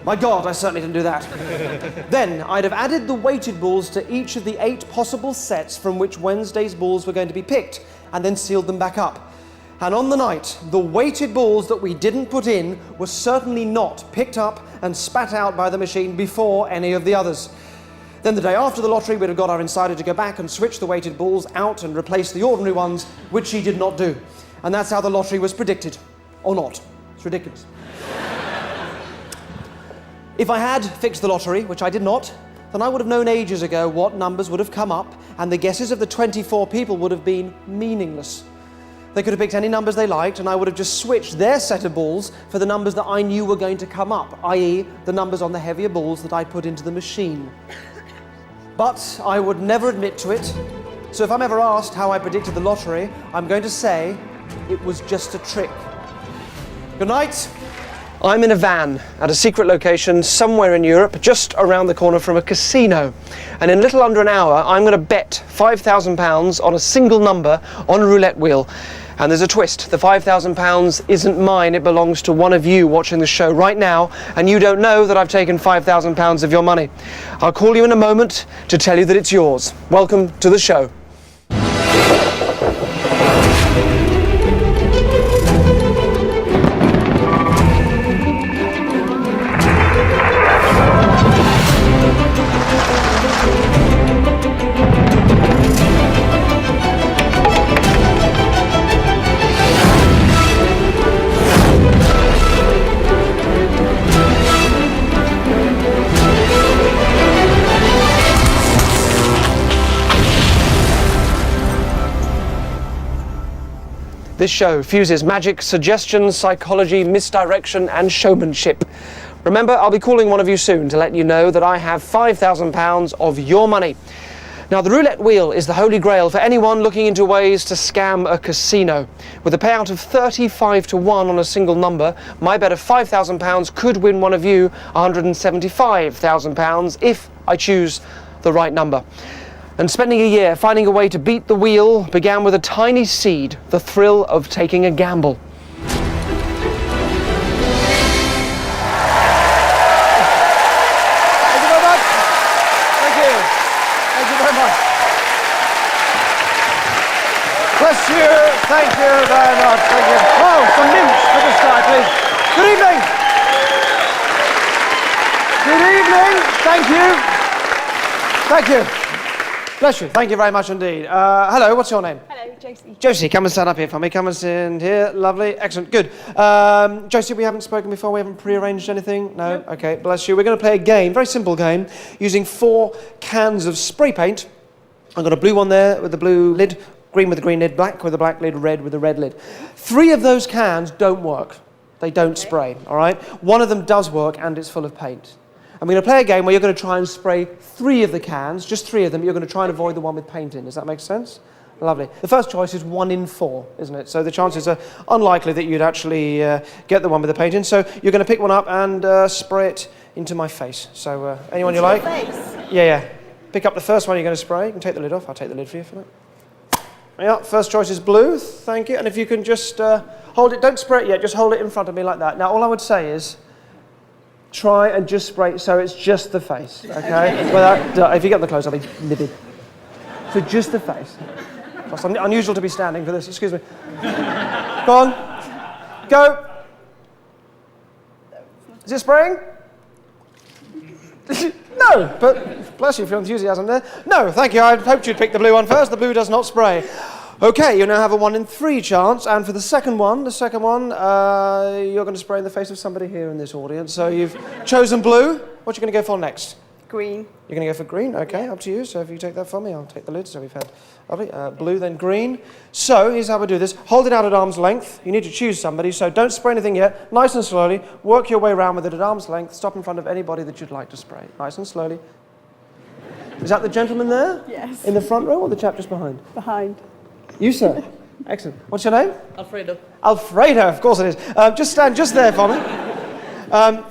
My God, I certainly didn't do that. Then, I'd have added the weighted balls to each of the 8 possible sets from which Wednesday's balls were going to be picked, and then sealed them back up. And on the night, the weighted balls that we didn't put in were certainly not picked up and spat out by the machine before any of the others. Then the day after the lottery, we'd have got our insider to go back and switch the weighted balls out and replace the ordinary ones, which he did not do. And that's how the lottery was predicted. Or not. It's ridiculous. If I had fixed the lottery, which I did not, then I would have known ages ago what numbers would have come up, and the guesses of the 24 people would have been meaningless. They could have picked any numbers they liked, and I would have just switched their set of balls for the numbers that I knew were going to come up, i.e. the numbers on the heavier balls that I'd put into the machine. But I would never admit to it, so if I'm ever asked how I predicted the lottery, I'm going to say it was just a trick. Good night. I'm in a van at a secret location somewhere in Europe, just around the corner from a casino. And in a little under an hour, I'm going to bet £5,000 on a single number on a roulette wheel. And there's a twist. The £5,000 isn't mine, it belongs to one of you watching the show right now, and you don't know that I've taken £5,000 of your money. I'll call you in a moment to tell you that it's yours. Welcome to the show. This show fuses magic, suggestion, psychology, misdirection, and showmanship. Remember, I'll be calling one of you soon to let you know that I have £5,000 of your money. Now, the roulette wheel is the holy grail for anyone looking into ways to scam a casino. With a payout of 35 to 1 on a single number, my bet of £5,000 could win one of you £175,000 if I choose the right number. And spending a year finding a way to beat the wheel began with a tiny seed, the thrill of taking a gamble. Bless you. Thank you very much. Thank you. Oh, some mints for this guy, please. Good evening. Good evening. Thank you. Thank you. Bless you. Thank you very much indeed. Hello, what's your name? Hello, Josie. Josie, come and stand up here for me. Come and stand here. Lovely. Excellent. Good. Josie, we haven't spoken before. We haven't prearranged anything? No? Okay, bless you. We're going to play a game, very simple game, using 4 cans of spray paint. I've got a blue one there with the blue lid, green with the green lid, black with the black lid, red with the red lid. 3 of those cans don't work. They don't spray, all right? 1 of them does work, and it's full of paint. I'm going to play a game where you're going to try and spray 3 of the cans, just 3 of them. You're going to try and avoid the one with paint in. Does that make sense? Lovely. The first choice is 1 in 4, isn't it? So the chances are unlikely that you'd actually get the one with the paint in. So you're going to pick one up and spray it into my face. So anyone you like? Face? Yeah. Pick up the first one you're going to spray. You can take the lid off. I'll take the lid for you for that. Yeah, first choice is blue. Thank you. And if you can just hold it, don't spray it yet, just hold it in front of me like that. Now, all I would say is try and just spray it so it's just the face, okay? If you get the close, I'll be livid. So just the face. It's unusual to be standing for this, excuse me. Go on. Go. Is it spraying? No, but bless you for your enthusiasm there. No, thank you. I hoped you'd pick the blue one first. The blue does not spray. Okay, you now have a 1 in 3 chance, and for the second one, you're going to spray in the face of somebody here in this audience. So you've chosen blue. What are you going to go for next? Green. You're going to go for green? Okay, up to you. So if you take that from me, I'll take the lid. So we've had lovely blue, then green. So here's how we do this. Hold it out at arm's length. You need to choose somebody, so don't spray anything yet. Nice and slowly. Work your way around with it at arm's length. Stop in front of anybody that you'd like to spray. Nice and slowly. Is that the gentleman there? Yes. In the front row or the chap just behind? Behind. You, sir. Excellent. What's your name? Alfredo. Alfredo, of course it is. Just stand just there for me. Don't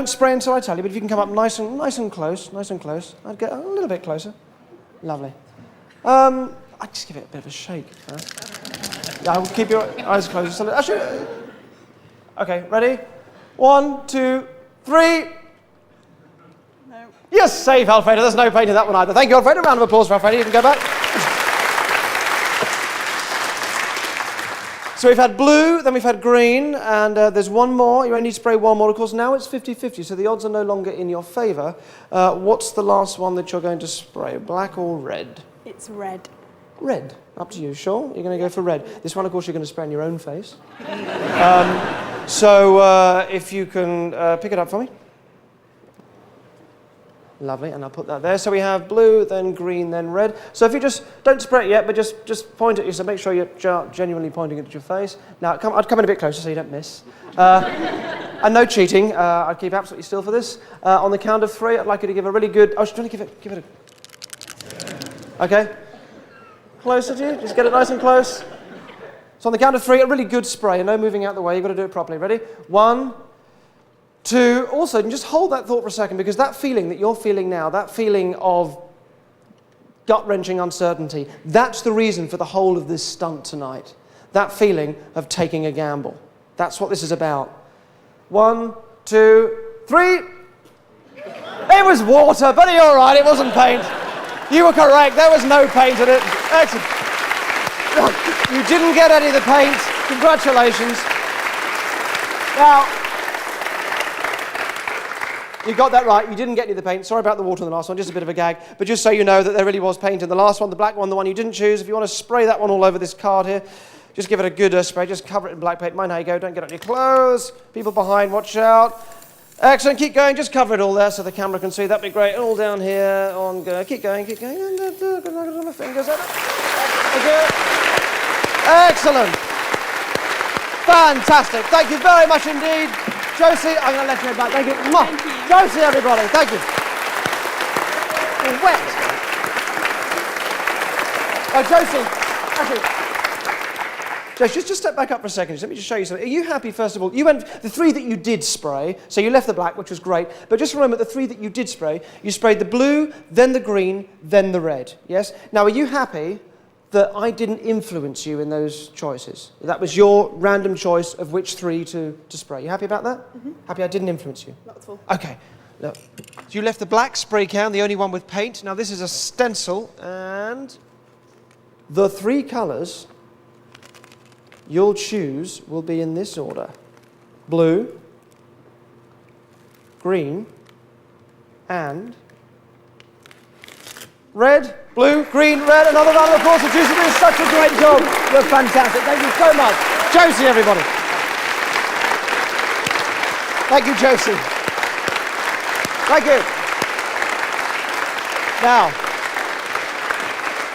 spray until I tell you, but if you can come up nice and close. I'd get a little bit closer. Lovely. I'd just give it a bit of a shake. Yeah, I will keep your eyes closed. Actually, okay, ready? 1, 2, 3. No. Yes, safe, Alfredo. There's no paint in that one either. Thank you, Alfredo. Round of applause for Alfredo. You can go back. So we've had blue, then we've had green, and there's one more. You only need to spray one more. Of course, now it's 50-50, so the odds are no longer in your favour. What's the last one that you're going to spray, black or red? It's red. Red. Up to you. Sure? You're going to go for red. This one, of course, you're going to spray in your own face. If you can pick it up for me. Lovely, and I'll put that there. So we have blue, then green, then red. So if you just, don't spray it yet, but just point at you, so make sure you're genuinely pointing it at your face. Now, I'd come in a bit closer so you don't miss. And no cheating. I'd keep absolutely still for this. On the count of 3, I'd like you to give a really good, do you want to give it a, okay? Closer to you, just get it nice and close. So on the count of 3, a really good spray, and no moving out the way. You've got to do it properly. Ready? 1, 2, also, just hold that thought for a second, because that feeling that you're feeling now, that feeling of gut-wrenching uncertainty, that's the reason for the whole of this stunt tonight. That feeling of taking a gamble. That's what this is about. 1, 2, 3. It was water, but you're all right, it wasn't paint. You were correct, there was no paint in it. Excellent. You didn't get any of the paint. Congratulations. Now, you got that right. You didn't get any of the paint. Sorry about the water in the last one, just a bit of a gag. But just so you know that there really was paint in the last one, the black one, the one you didn't choose. If you want to spray that one all over this card here, just give it a good spray. Just cover it in black paint. Mind how you go. Don't get on your clothes. People behind, watch out. Excellent. Keep going. Just cover it all there so the camera can see. That'd be great. All down here. Keep going. Keep going. Good luck on my fingers. Okay. Excellent. Fantastic. Thank you very much indeed. Josie, I'm going to let you back. Thank you. Thank you. Josie, everybody. Thank you. You're wet. Josie, actually, Josie, just step back up for a second. Let me just show you something. Are you happy, first of all? You went, the 3 that you did spray, so you left the black, which was great, but just remember the 3 that you did spray, you sprayed the blue, then the green, then the red, yes? Now, are you happy that I didn't influence you in those choices? That was your random choice of which 3 to spray. You happy about that? Mm-hmm. Happy I didn't influence you? Not at all. Okay. Look. So you left the black spray can, the only one with paint. Now this is a stencil, and the 3 colours you'll choose will be in this order. Blue, green, and red. Blue, green, red, another round of applause for Josie. You did such a great job. You're fantastic. Thank you so much. Josie, everybody. Thank you, Josie. Thank you. Now,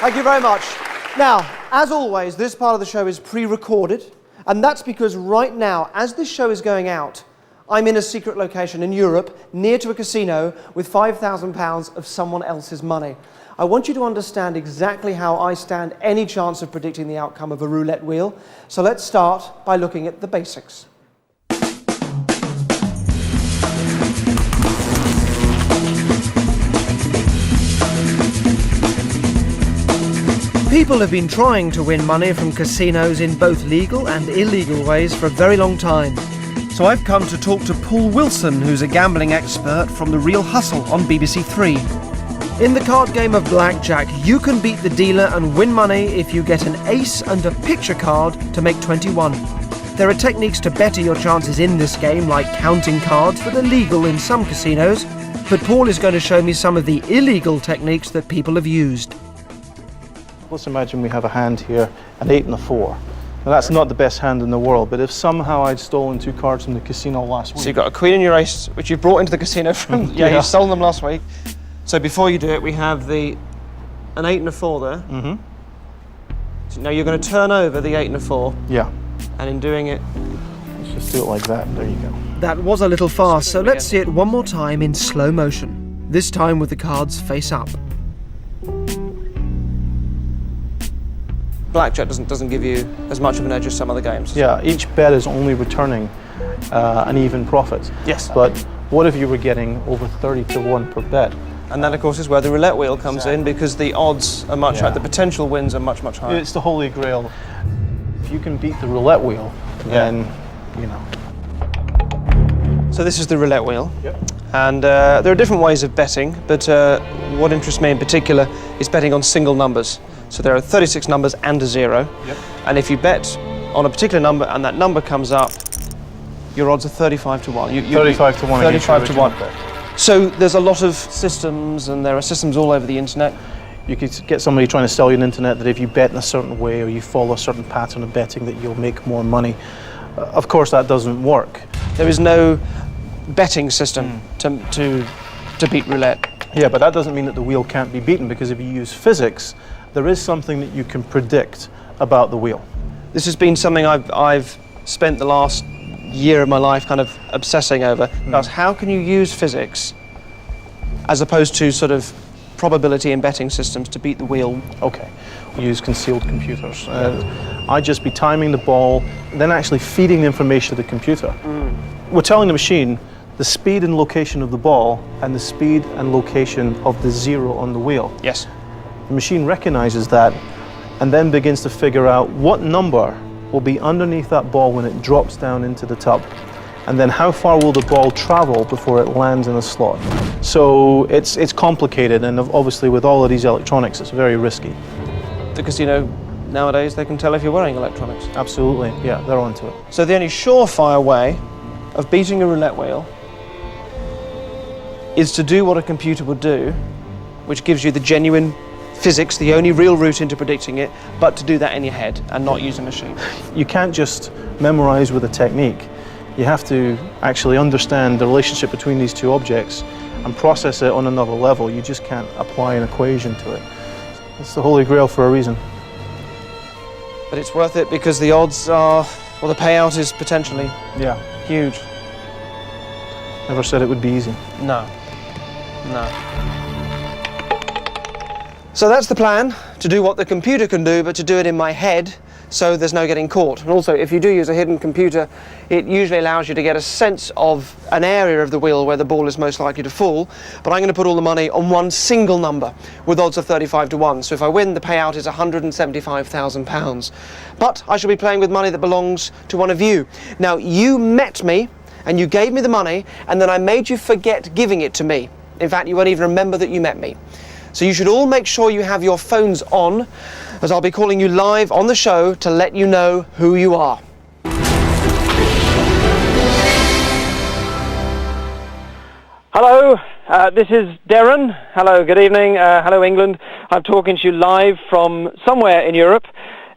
thank you very much. Now, as always, this part of the show is pre-recorded, and that's because right now, as this show is going out, I'm in a secret location in Europe, near to a casino, with £5,000 of someone else's money. I want you to understand exactly how I stand any chance of predicting the outcome of a roulette wheel. So let's start by looking at the basics. People have been trying to win money from casinos in both legal and illegal ways for a very long time. So I've come to talk to Paul Wilson, who's a gambling expert from The Real Hustle on BBC 3. In the card game of blackjack, you can beat the dealer and win money if you get an ace and a picture card to make 21. There are techniques to better your chances in this game, like counting cards that are legal in some casinos, but Paul is going to show me some of the illegal techniques that people have used. Let's imagine we have a hand here, an 8 and a 4. Now that's not the best hand in the world, but if somehow I'd stolen 2 cards from the casino last week... So you've got a queen and your ace, which you've brought into the casino from... yeah, you stole them last week. So before you do it, we have an 8 and a 4 there. Mm-hmm. So now you're going to turn over the 8 and a 4. Yeah. And in doing it... Let's just do it like that. There you go. That was a little fast, so let's see it one more time in slow motion. This time with the cards face up. Blackjack doesn't give you as much of an edge as some other games. Yeah, each bet is only returning an even profit. Yes. But what if you were getting over 30 to 1 per bet? And that, of course, is where the roulette wheel comes in, because the odds are much higher, the potential wins are much, much higher. It's the holy grail. If you can beat the roulette wheel, then, you know. So this is the roulette wheel. Yep. And there are different ways of betting, but what interests me in particular is betting on single numbers. So there are 36 numbers and a 0. Yep. And if you bet on a particular number and that number comes up, your odds are 35 to 1. 35 to 1. 35 to 1. So there's a lot of systems, and there are systems all over the internet. You could get somebody trying to sell you on the internet that if you bet in a certain way or you follow a certain pattern of betting that you'll make more money. Of course, that doesn't work. There is no betting system to beat roulette. Yeah, but that doesn't mean that the wheel can't be beaten, because if you use physics, there is something that you can predict about the wheel. This has been something I've spent the last year of my life kind of obsessing over. That's how can you use physics as opposed to sort of probability and betting systems to beat the wheel? Okay, we use concealed computers. I'd just be timing the ball, then actually feeding the information to the computer. We're telling the machine the speed and location of the ball and the speed and location of the 0 on the wheel. Yes. The machine recognizes that and then begins to figure out what number will be underneath that ball when it drops down into the tub, and then how far will the ball travel before it lands in a slot. So it's complicated, and obviously with all of these electronics it's very risky. The casino nowadays, they can tell if you're wearing electronics. Absolutely, yeah, they're onto it. So the only surefire way of beating a roulette wheel is to do what a computer would do, which gives you the genuine physics, the only real route into predicting it, but to do that in your head and not use a machine. You can't just memorize with a technique. You have to actually understand the relationship between these two objects and process it on another level. You just can't apply an equation to it. It's the holy grail for a reason. But it's worth it because the odds are, well, the payout is potentially huge. Never said it would be easy. No. So that's the plan, to do what the computer can do, but to do it in my head, so there's no getting caught. And also, if you do use a hidden computer, it usually allows you to get a sense of an area of the wheel where the ball is most likely to fall. But I'm going to put all the money on one single number, with odds of 35 to 1. So if I win, the payout is £175,000. But I shall be playing with money that belongs to one of you. Now, you met me, and you gave me the money, and then I made you forget giving it to me. In fact, you won't even remember that you met me. So you should all make sure you have your phones on, as I'll be calling you live on the show to let you know who you are. Hello, this is Derren. Hello, good evening. Hello, England. I'm talking to you live from somewhere in Europe.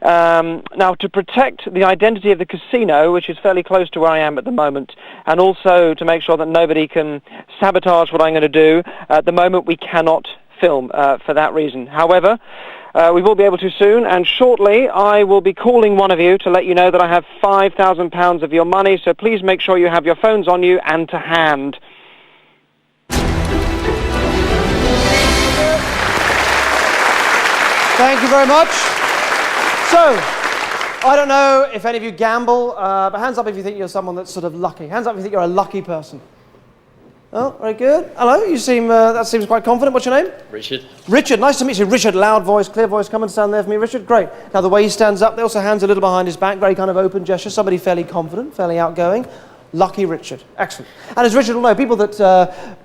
Now, to protect the identity of the casino, which is fairly close to where I am at the moment, and also to make sure that nobody can sabotage what I'm going to do, at the moment we cannot film for that reason. However, we will be able to soon, and shortly I will be calling one of you to let you know that I have £5,000 of your money, so please make sure you have your phones on you and to hand. Thank you very much. So, I don't know if any of you gamble, but hands up if you think you're someone that's sort of lucky. Hands up if you think you're a lucky person. Oh, very good. Hello, you seem, that seems quite confident. What's your name? Richard. Richard, nice to meet you. Richard, loud voice, clear voice. Come and stand there for me, Richard. Great. Now, the way he stands up, also hands a little behind his back, very kind of open gesture. Somebody fairly confident, fairly outgoing. Lucky Richard. Excellent. And as Richard will know, people that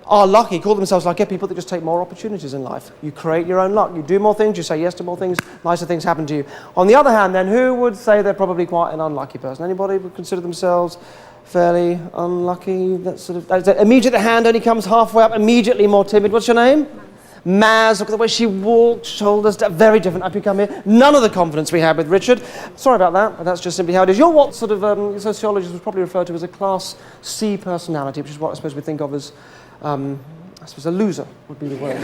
are lucky call themselves lucky, people that just take more opportunities in life. You create your own luck. You do more things, you say yes to more things, nicer things happen to you. On the other hand, then, who would say they're probably quite an unlucky person? Anybody would consider themselves fairly unlucky? That sort of immediate hand only comes halfway up, immediately more timid. What's your name? Maz, look at the way she walked, shoulders down, very different up you come here. None of the confidence we had with Richard. Sorry about that, but that's just simply how it is. You're what sort of sociologists would probably refer to as a Class C personality, which is what I suppose we think of as, I suppose a loser would be the word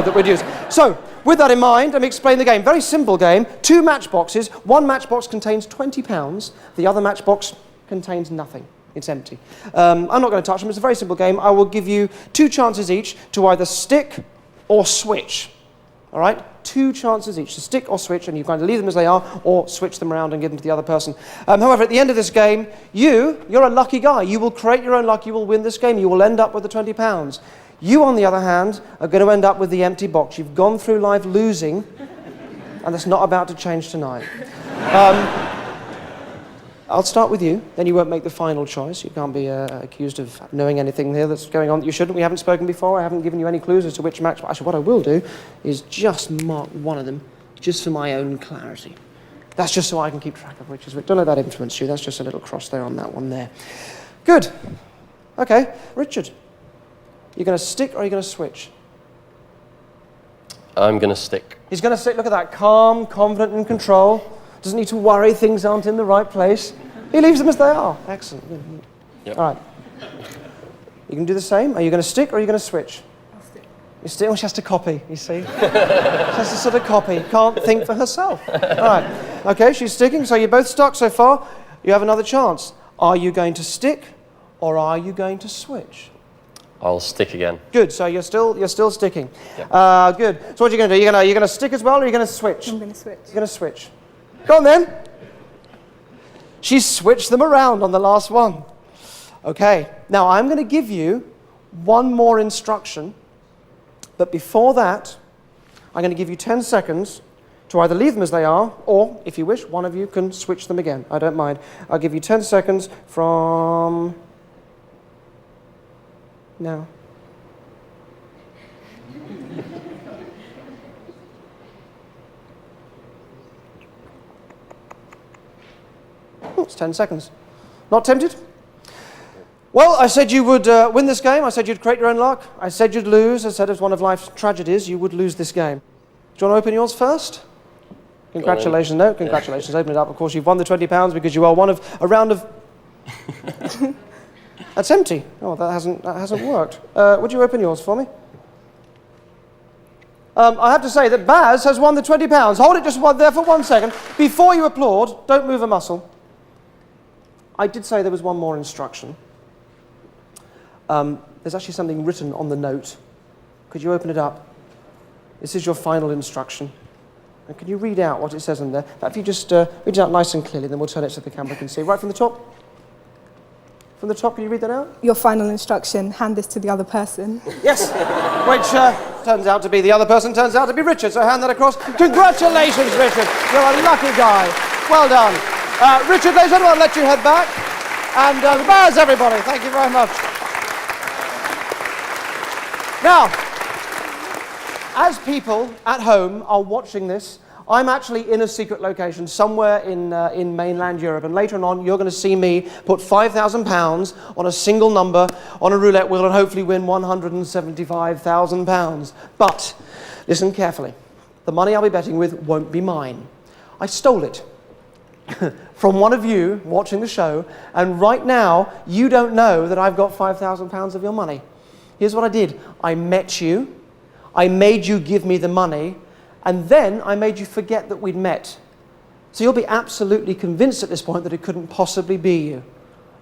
that we'd use. So, with that in mind, let me explain the game. Very simple game, 2 matchboxes. One matchbox contains £20, the other matchbox contains nothing. It's empty. I'm not going to touch them, it's a very simple game. I will give you 2 chances each to either stick or switch. All right? 2 chances each to stick or switch, and you kind of leave them as they are, or switch them around and give them to the other person. However, at the end of this game, you're a lucky guy. You will create your own luck. You will win this game. You will end up with the £20. You, on the other hand, are going to end up with the empty box. You've gone through life losing, and that's not about to change tonight. I'll start with you, then you won't make the final choice. You can't be accused of knowing anything here that's going on that you shouldn't. We haven't spoken before. I haven't given you any clues as to which match. Actually, what I will do is just mark one of them, just for my own clarity. That's just so I can keep track of which is which. Don't let that influence you. That's just a little cross there on that one there. Good. Okay, Richard. You're going to stick or are you going to switch? I'm going to stick. He's going to stick. Look at that. Calm, confident, in control. Doesn't need to worry things aren't in the right place. He leaves them as they are. Excellent. Yep. All right. You can do the same. Are you going to stick or are you going to switch? I'll stick. You stick? Oh, she has to copy, you see. She has to sort of copy. Can't think for herself. All right. Okay, she's sticking. So you're both stuck so far. You have another chance. Are you going to stick or are you going to switch? I'll stick again. Good. So you're still sticking. Yeah. Good. So what are you going to do? You're going to stick as well or are you going to switch? I'm going to switch. You're going to switch. Go on then. She switched them around on the last one. Okay, now I'm going to give you one more instruction, but before that, I'm going to give you 10 seconds to either leave them as they are, or, if you wish, one of you can switch them again. I don't mind. I'll give you 10 seconds from now. Oh, it's 10 seconds. Not tempted? Well, I said you would win this game. I said you'd create your own luck. I said you'd lose. I said as one of life's tragedies, you would lose this game. Do you want to open yours first? Congratulations. No, congratulations. Open it up. Of course, you've won the £20 because you are one of a round of... That's empty. Oh, that hasn't worked. Would you open yours for me? I have to say that Baz has won the £20. Hold it just there for 1 second. Before you applaud, don't move a muscle. I did say there was one more instruction. There's actually something written on the note. Could you open it up? This is your final instruction. And can you read out what it says on there? If you just read it out nice and clearly, then we'll turn it so the camera can see. Right from the top? From the top, can you read that out? Your final instruction, hand this to the other person. Yes, which turns out to be the other person, turns out to be Richard, so hand that across. Congratulations, Richard. You're a lucky guy. Well done. Richard, ladies and gentlemen, I'll let you head back. And the Baz, everybody. Thank you very much. Now, as people at home are watching this, I'm actually in a secret location somewhere in mainland Europe, and later on you're going to see me put £5,000 on a single number on a roulette wheel and hopefully win £175,000. But listen carefully, the money I'll be betting with won't be mine. I stole it from one of you watching the show, and right now you don't know that I've got £5,000 of your money. Here's what I did. I met you, I made you give me the money, and then I made you forget that we'd met. So you'll be absolutely convinced at this point that it couldn't possibly be you.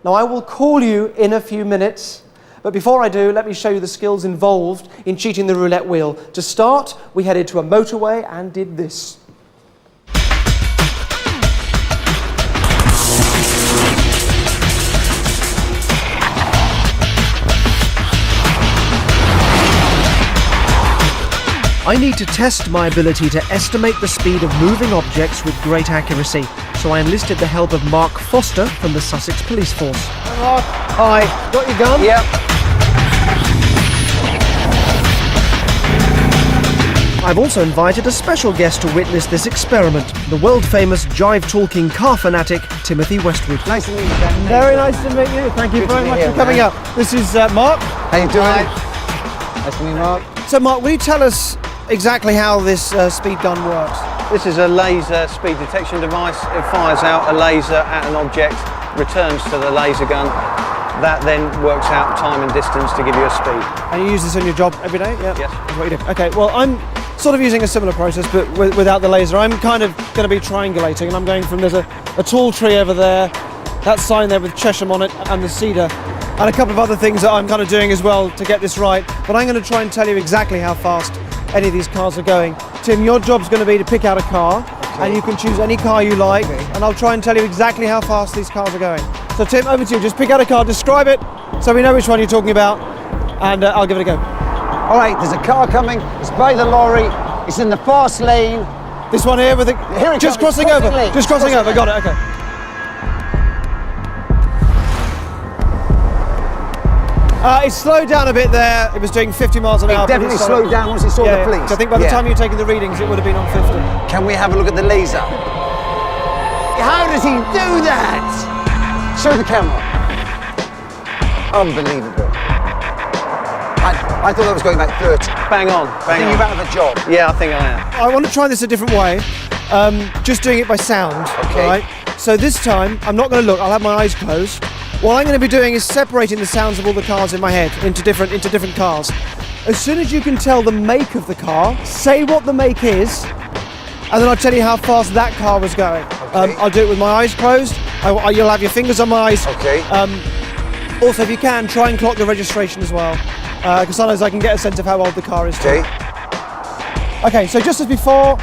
Now, I will call you in a few minutes, but before I do, let me show you the skills involved in cheating the roulette wheel. To start, we headed to a motorway and did this. I need to test my ability to estimate the speed of moving objects with great accuracy, so I enlisted the help of Mark Foster from the Sussex Police Force. Hi. Got your gun? Yep. I've also invited a special guest to witness this experiment, the world-famous jive-talking car fanatic, Timothy Westwood. Nice to meet you, Dan. Very nice to meet you. Thank you very much for coming up. This is Mark. How you doing? Nice to meet you, Mark. So, Mark, will you tell us exactly how this speed gun works? This is a laser speed detection device. It fires out a laser at an object, returns to the laser gun. That then works out time and distance to give you a speed. And you use this in your job every day? Yeah. Yes. That's what you do. Okay, well, I'm sort of using a similar process, but without the laser. I'm kind of going to be triangulating, and I'm going from, there's a tall tree over there, that sign there with Chesham on it, and the cedar, and a couple of other things that I'm kind of doing as well to get this right. But I'm going to try and tell you exactly how fast any of these cars are going. Tim, your job's going to be to pick out a car, and you can choose any car you like, and I'll try and tell you exactly how fast these cars are going. So Tim, over to you. Just pick out a car, describe it, so we know which one you're talking about, and I'll give it a go. All right, there's a car coming. It's by the lorry. It's in the fast lane. This one here with the... Here it just comes. crossing over. Just crossing over. Got it. Okay. It slowed down a bit there. It was doing 50 miles an hour. It definitely slowed down once it saw the police. So I think by the time you were taking the readings, it would have been on 50. Can we have a look at the laser? How does he do that? Show the camera. Unbelievable. I thought I was going like 30. Bang on. I think you're out of a job. Yeah, I think I am. I want to try this a different way. Just doing it by sound. Okay. Right? So this time, I'm not going to look. I'll have my eyes closed. What I'm going to be doing is separating the sounds of all the cars in my head into different cars. As soon as you can tell the make of the car, say what the make is, and then I'll tell you how fast that car was going. Okay. I'll do it with my eyes closed. You'll have your fingers on my eyes. Okay. Also, if you can, try and clock the registration as well, because sometimes I can get a sense of how old the car is. Okay. Okay, so just as before,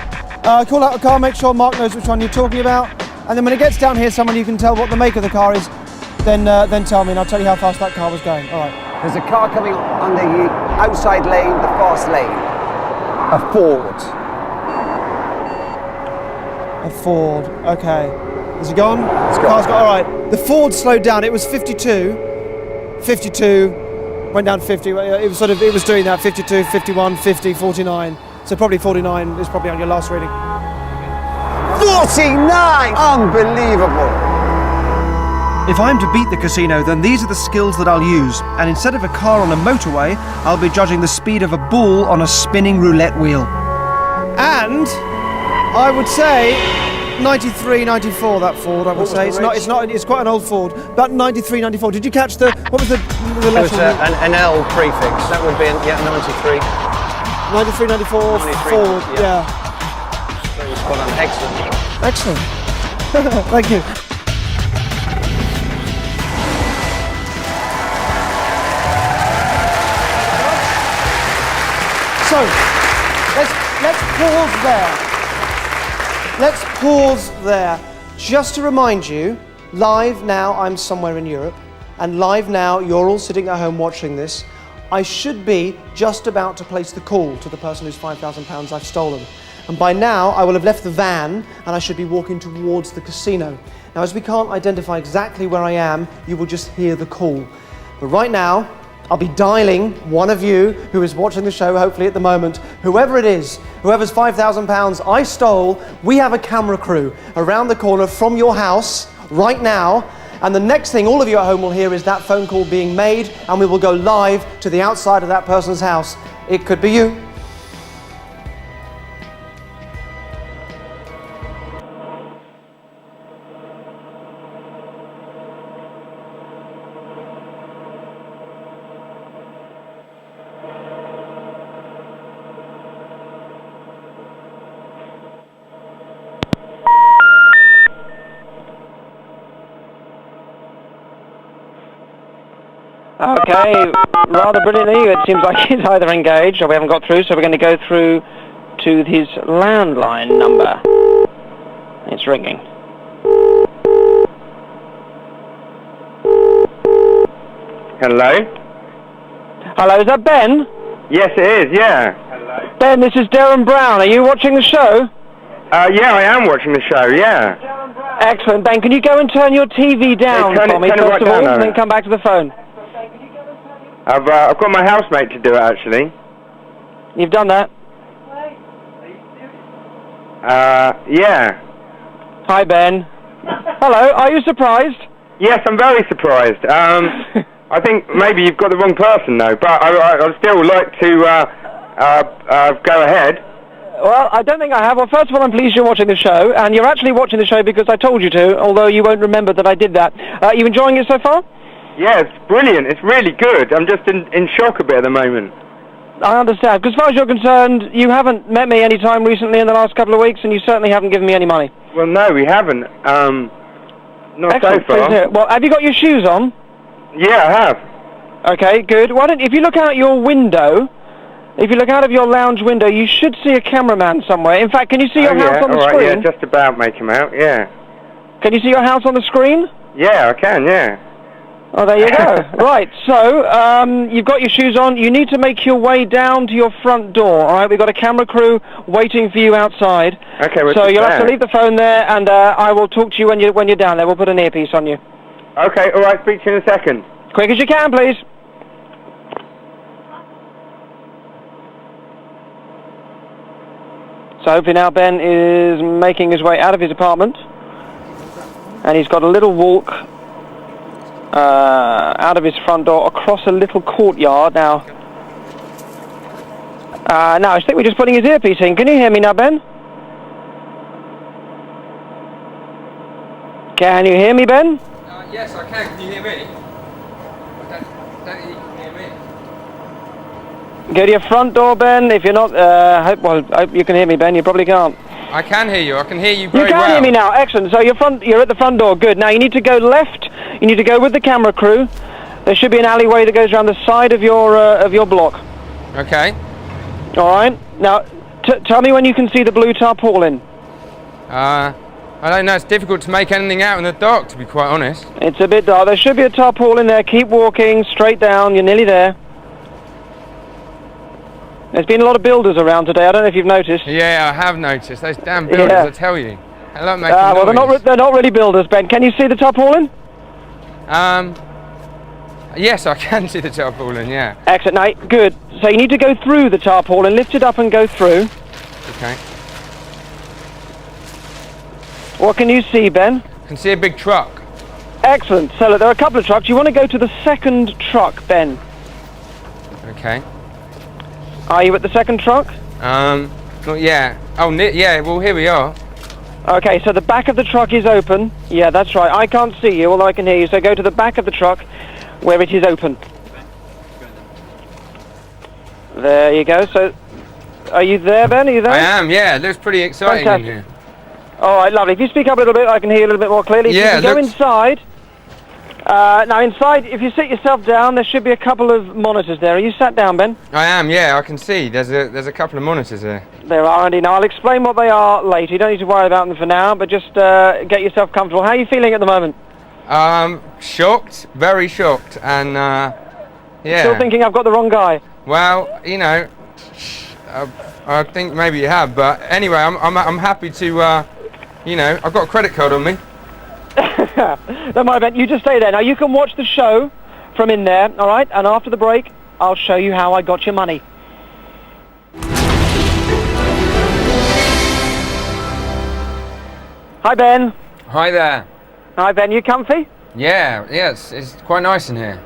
call out a car, make sure Mark knows which one you're talking about, and then when it gets down here, someone you can tell what the make of the car is, then tell me, and I'll tell you how fast that car was going. All right. There's a car coming on the outside lane, the fast lane. A Ford. A Ford. Okay. Has it gone? It's gone. Car's got. All right. The Ford slowed down. It was 52. 52. Went down 50. It was doing that. 52, 51, 50, 49. So probably 49 is probably on your last reading. 49! Unbelievable. If I'm to beat the casino, then these are the skills that I'll use, and instead of a car on a motorway, I'll be judging the speed of a ball on a spinning roulette wheel. And I would say 93, 94, that Ford, I would say. It's quite an old Ford, but 93, 94. Did you catch what was the letter? It was an L prefix. That would be, 93. 93, 94, 93, forward, yeah. yeah. That was quite excellent. Excellent. Thank you. So, let's pause there. Let's pause there. Just to remind you, live now I'm somewhere in Europe, and live now you're all sitting at home watching this. I should be just about to place the call to the person whose £5,000 I've stolen. And by now I will have left the van and I should be walking towards the casino. Now, as we can't identify exactly where I am, you will just hear the call. But right now, I'll be dialing one of you who is watching the show, hopefully at the moment, whoever it is, whoever's £5,000 I stole. We have a camera crew around the corner from your house right now, and the next thing all of you at home will hear is that phone call being made, and we will go live to the outside of that person's house. It could be you. Okay, rather brilliantly. It seems like he's either engaged or we haven't got through, so we're going to go through to his landline number. It's ringing. Hello? Hello, is that Ben? Yes, it is, yeah. Ben, this is Derren Brown. Are you watching the show? Yeah, I am watching the show, yeah. Excellent. Ben, can you go and turn your TV down for me, turn it first right of all, down, and then come back to the phone? I've got my housemate to do it, actually. You've done that? Yeah. Hi, Ben. Hello, are you surprised? Yes, I'm very surprised. I think maybe you've got the wrong person, though, but I'd still like to go ahead. Well, I don't think I have. Well, first of all, I'm pleased you're watching the show, and you're actually watching the show because I told you to, although you won't remember that I did that. You enjoying it so far? Yeah, it's brilliant. It's really good. I'm just in shock a bit at the moment. I understand. Because as far as you're concerned, you haven't met me any time recently in the last couple of weeks, and you certainly haven't given me any money. Well, no, we haven't. Not Excellent. so far. Well, have you got your shoes on? Yeah, I have. Okay, good. Why don't, if you look out your window, if you look out of your lounge window, you should see a cameraman somewhere. In fact, can you see your house on the right, screen? Yeah, just about make him out, yeah. Can you see your house on the screen? Yeah, I can, yeah. Oh, there you go. Right, so, you've got your shoes on. You need to make your way down to your front door, all right? We've got a camera crew waiting for you outside. Okay, we're so just you'll have to there. leave the phone there, and I will talk to you when you're down there. We'll put an earpiece on you. Okay, all right, speak to you in a second. Quick as you can, please. So hopefully now Ben is making his way out of his apartment, and he's got a little walk out of his front door across a little courtyard. Now, I think we're just putting his earpiece in. Can you hear me now, Ben? Can you hear me, Ben? Yes, I can. Can you hear me? Don't you hear me? Go to your front door, Ben. If you're not, hope you can hear me, Ben. You probably can't. I can hear you. I can hear you very You can well. hear me now. Excellent. So you're at the front door. Good. Now you need to go left. You need to go with the camera crew. There should be an alleyway that goes around the side of your block. Okay. All right. Now, tell me when you can see the blue tarpaulin. I don't know. It's difficult to make anything out in the dark, to be quite honest. It's a bit dark. There should be a tarpaulin there. Keep walking straight down. You're nearly there. There's been a lot of builders around today. I don't know if you've noticed. Yeah, I have noticed. Those damn builders, Yeah. I tell you. They love making Well, noise. they're not really builders, Ben. Can you see the tarpaulin? Yes, I can see the tarpaulin, yeah. Excellent. Now, good. So you need to go through the tarpaulin, lift it up and go through. Okay. What can you see, Ben? I can see a big truck. Excellent. So look, there are a couple of trucks. You want to go to the second truck, Ben. Okay. Are you at the second truck? Not yet. Oh, yeah, well, here we are. Okay, so the back of the truck is open. Yeah, that's right. I can't see you, although I can hear you. So go to the back of the truck where it is open. There you go. So Are you there, Ben? Are you there? I am, yeah. It looks pretty exciting in here. All right, lovely. If you speak up a little bit, I can hear you a little bit more clearly. Yeah, If you can go inside. Now, inside, if you sit yourself down, there should be a couple of monitors there. Are you sat down, Ben? I am, yeah. I can see. There's a couple of monitors there. There are, indeed. Now, I'll explain what they are later. You don't need to worry about them for now, but just get yourself comfortable. How are you feeling at the moment? Shocked. Very shocked. And, yeah. Still thinking I've got the wrong guy? Well, you know, I think maybe you have, but anyway, I'm happy to, you know, I've got a credit card on me. Don't worry, Ben. You just stay there. Now, you can watch the show from in there, all right? And after the break, I'll show you how I got your money. Hi, Ben. Hi there. Hi, Ben. You comfy? Yeah, it's quite nice in here.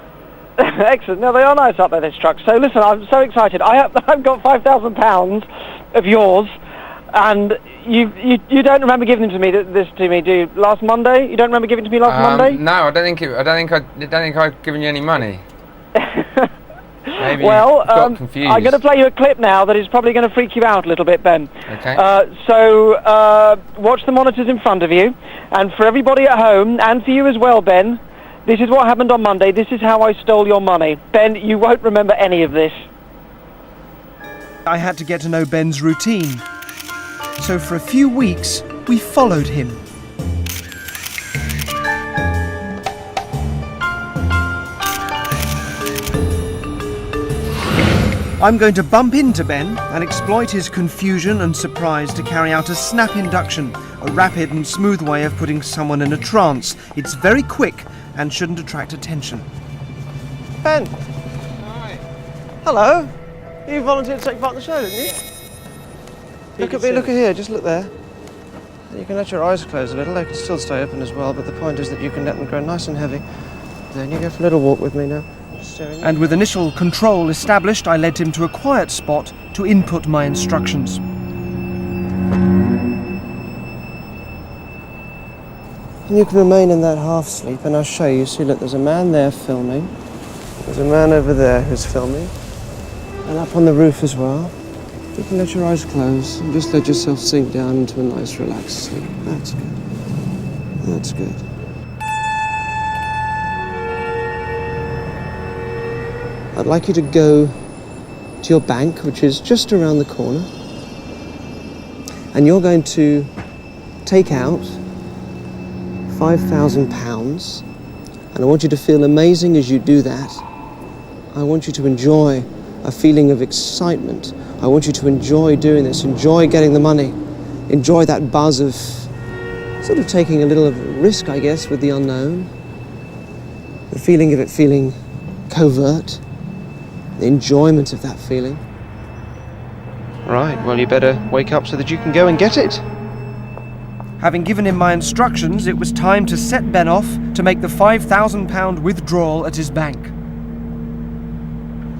Excellent. No, they are nice up there, this truck. So, listen, I'm so excited. I've got £5,000 of yours, and you don't remember giving them to me, this to me, do you? Last Monday? You don't remember giving it to me last Monday? No, I don't think I've given you any money. Maybe well, you got confused. I'm going to play you a clip now that is probably going to freak you out a little bit, Ben. Okay. So watch the monitors in front of you, and for everybody at home, and for you as well, Ben, this is what happened on Monday. This is how I stole your money. Ben, you won't remember any of this. I had to get to know Ben's routine. So for a few weeks, we followed him. I'm going to bump into Ben and exploit his confusion and surprise to carry out a snap induction, a rapid and smooth way of putting someone in a trance. It's very quick and shouldn't attract attention. Ben. Hi. Hello. You volunteered to take part in the show, didn't you? Look at me, look at here, just look there. You can let your eyes close a little, they can still stay open as well, but the point is that you can let them grow nice and heavy. Then you go for a little walk with me now. And with initial control established, I led him to a quiet spot to input my instructions. And you can remain in that half sleep and I'll show you. See, look, there's a man there filming. There's a man over there who's filming. And up on the roof as well. You can let your eyes close and just let yourself sink down into a nice relaxed sleep. That's good. That's good. I'd like you to go to your bank, which is just around the corner. And you're going to take out £5,000. And I want you to feel amazing as you do that. I want you to enjoy a feeling of excitement. I want you to enjoy doing this, enjoy getting the money, enjoy that buzz of sort of taking a little of a risk, I guess, with the unknown. The feeling of it feeling covert, the enjoyment of that feeling. Right, well, you better wake up so that you can go and get it. Having given him my instructions, it was time to set Ben off to make the £5,000 withdrawal at his bank.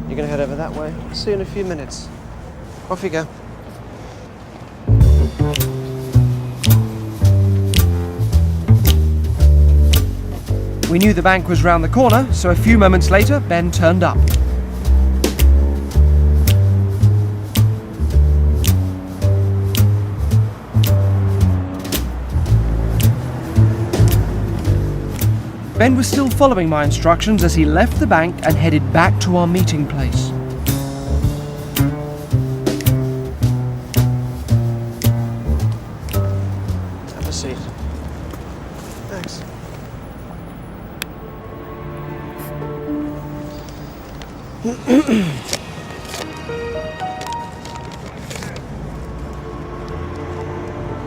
You're going to head over that way. See you in a few minutes. Off you go. We knew the bank was round the corner, so a few moments later, Ben turned up. Ben was still following my instructions as he left the bank and headed back to our meeting place. Have a seat. Thanks.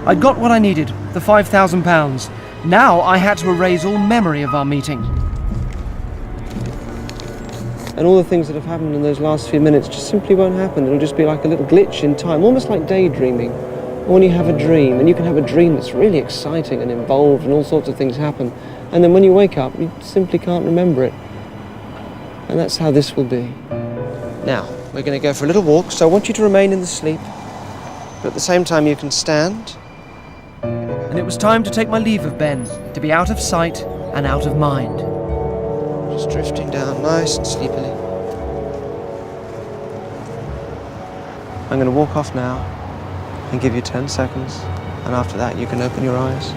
I'd got what I needed, the £5,000. Now I had to erase all memory of our meeting. And all the things that have happened in those last few minutes just simply won't happen. It'll just be like a little glitch in time, almost like daydreaming. Or when you have a dream, and you can have a dream that's really exciting and involved and all sorts of things happen. And then when you wake up, you simply can't remember it. And that's how this will be. Now, we're going to go for a little walk, so I want you to remain in the sleep. But at the same time, you can stand. And it was time to take my leave of Ben, to be out of sight and out of mind. Just drifting down nice and sleepily. I'm going to walk off now and give you 10 seconds. And after that, you can open your eyes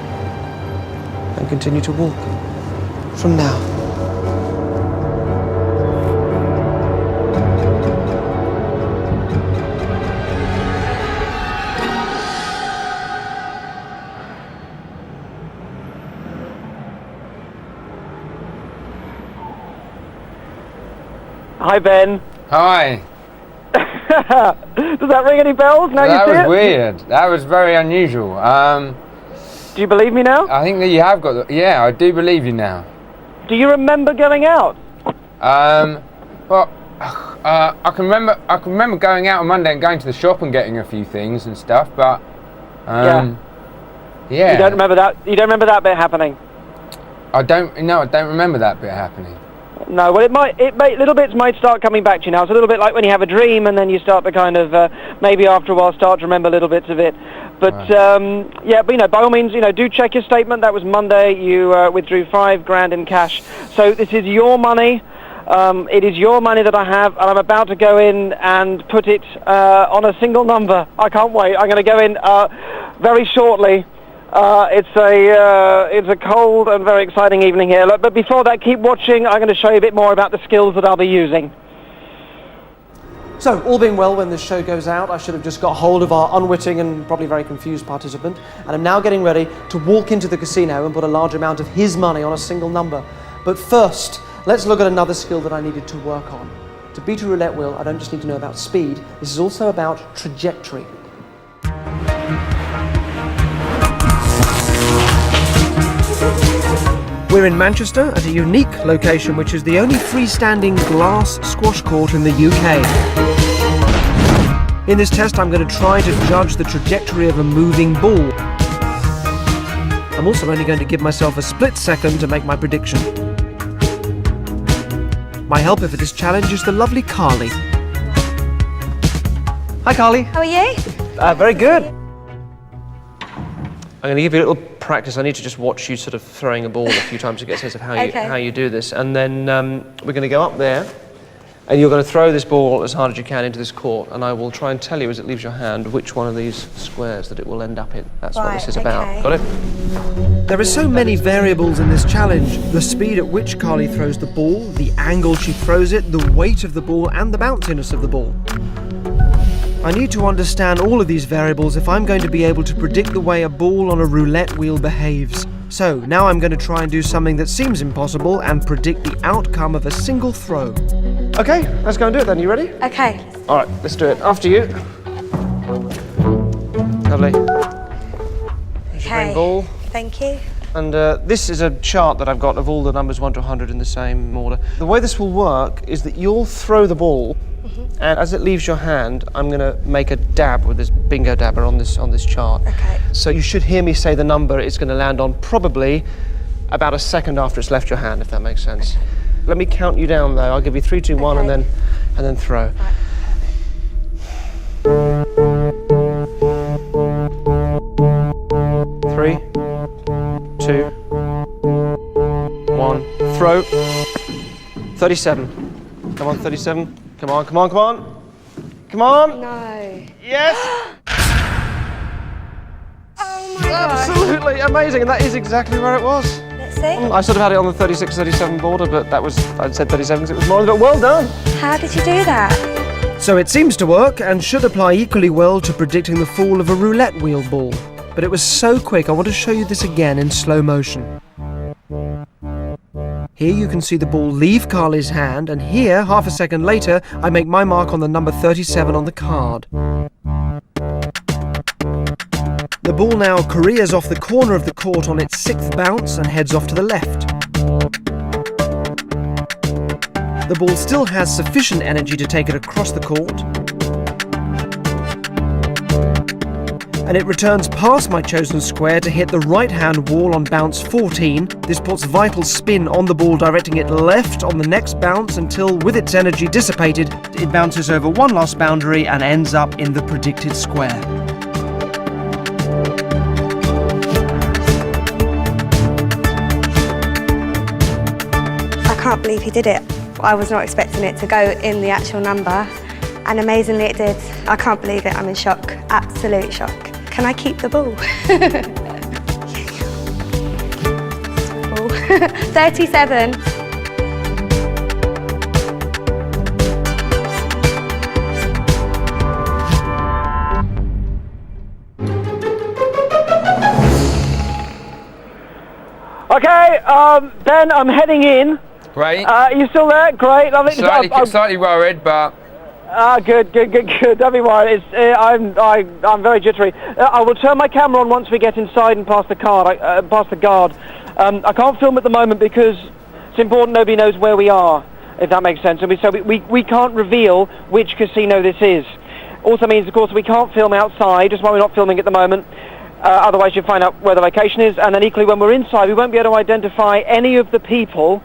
and continue to walk from now. Hi, Ben. Hi. Does that ring any bells? Now That you see was it? weird. That was very unusual. Do you believe me now? I think that you have got. Yeah, I do believe you now. Do you remember going out? Well, I can remember going out on Monday and going to the shop and getting a few things and stuff, but yeah. You don't remember that? You don't remember that bit happening? I don't remember that bit happening. No, well, little bits might start coming back to you now. It's a little bit like when you have a dream and then you start to kind of, maybe after a while, start to remember little bits of it. But, yeah, but, you know, by all means, you know, do check your statement. That was Monday. You withdrew $5,000 in cash. So this is your money. It is your money that I have, and I'm about to go in and put it on a single number. I can't wait. I'm going to go in very shortly. It's a cold and very exciting evening here. Look, but before that, keep watching. I'm going to show you a bit more about the skills that I'll be using. So, all being well, when this show goes out, I should have just got hold of our unwitting and probably very confused participant, and I'm now getting ready to walk into the casino and put a large amount of his money on a single number. But first, let's look at another skill that I needed to work on. To beat a roulette wheel, I don't just need to know about speed, this is also about trajectory. We're in Manchester at a unique location which is the only freestanding glass squash court in the UK. In this test I'm going to try to judge the trajectory of a moving ball. I'm also only going to give myself a split second to make my prediction. My helper for this challenge is the lovely Carly. Hi Carly. How are you? Very good. I'm going to give you a little practice. I need to just watch you sort of throwing a ball a few times to get a sense of how you do this. And then we're going to go up there, and you're going to throw this ball as hard as you can into this court, and I will try and tell you as it leaves your hand which one of these squares that it will end up in. That's what this is about. Got it? There are so many variables in this challenge. The speed at which Carly throws the ball, the angle she throws it, the weight of the ball, and the bounciness of the ball. I need to understand all of these variables if I'm going to be able to predict the way a ball on a roulette wheel behaves. So, now I'm going to try and do something that seems impossible and predict the outcome of a single throw. Okay, let's go and do it then. You ready? Okay. All right, let's do it. After you. Lovely. Okay. Ball. Thank you. And this is a chart that I've got of all the numbers 1 to 100 in the same order. The way this will work is that you'll throw the ball, and as it leaves your hand, I'm going to make a dab with this bingo dabber on this chart. Okay. So you should hear me say the number it's going to land on probably about a second after it's left your hand, if that makes sense. Okay. Let me count you down though. I'll give you 3, 2, 1, and then throw. Right. 3, 2, 1, throw. 37. Come on, 37. Come on, come on, come on. Come on. No. Yes. Oh my God. Absolutely amazing, and that is exactly where it was. Let's see. I sort of had it on the 36, 37 border, but that was, I'd said 37 because it was more, but well done. How did you do that? So it seems to work and should apply equally well to predicting the fall of a roulette wheel ball. But it was so quick, I want to show you this again in slow motion. Here you can see the ball leave Carly's hand, and here, half a second later, I make my mark on the number 37 on the card. The ball now careers off the corner of the court on its 6th bounce and heads off to the left. The ball still has sufficient energy to take it across the court, and it returns past my chosen square to hit the right-hand wall on bounce 14. This puts vital spin on the ball, directing it left on the next bounce until, with its energy dissipated, it bounces over one last boundary and ends up in the predicted square. I can't believe he did it. I was not expecting it to go in the actual number, And amazingly it did. I can't believe it, I'm in shock, absolute shock. Can I keep the ball? 37. Okay, Ben, I'm heading in. Great. Are you still there? Great, lovely. Slightly worried, but... Good. Don't be worried. I'm very jittery. I will turn my camera on once we get inside and past the guard. I can't film at the moment because it's important nobody knows where we are, if that makes sense. So we can't reveal which casino this is. Also means, of course, we can't film outside, just why we're not filming at the moment. Otherwise you'll find out where the location is. And then equally, when we're inside, we won't be able to identify any of the people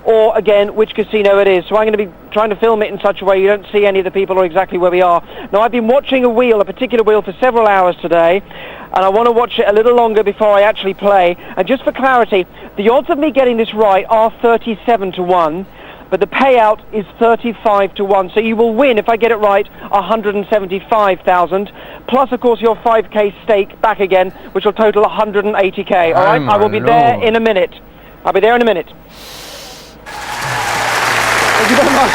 or, again, which casino it is. So I'm going to be trying to film it in such a way you don't see any of the people or exactly where we are. Now, I've been watching a particular wheel, for several hours today, and I want to watch it a little longer before I actually play. And just for clarity, the odds of me getting this right are 37 to 1, but the payout is 35 to 1. So you will win, if I get it right, 175,000, plus, of course, your 5k stake back again, which will total 180k. All right? I will be there in a minute. I'll be there in a minute. Thank you very much.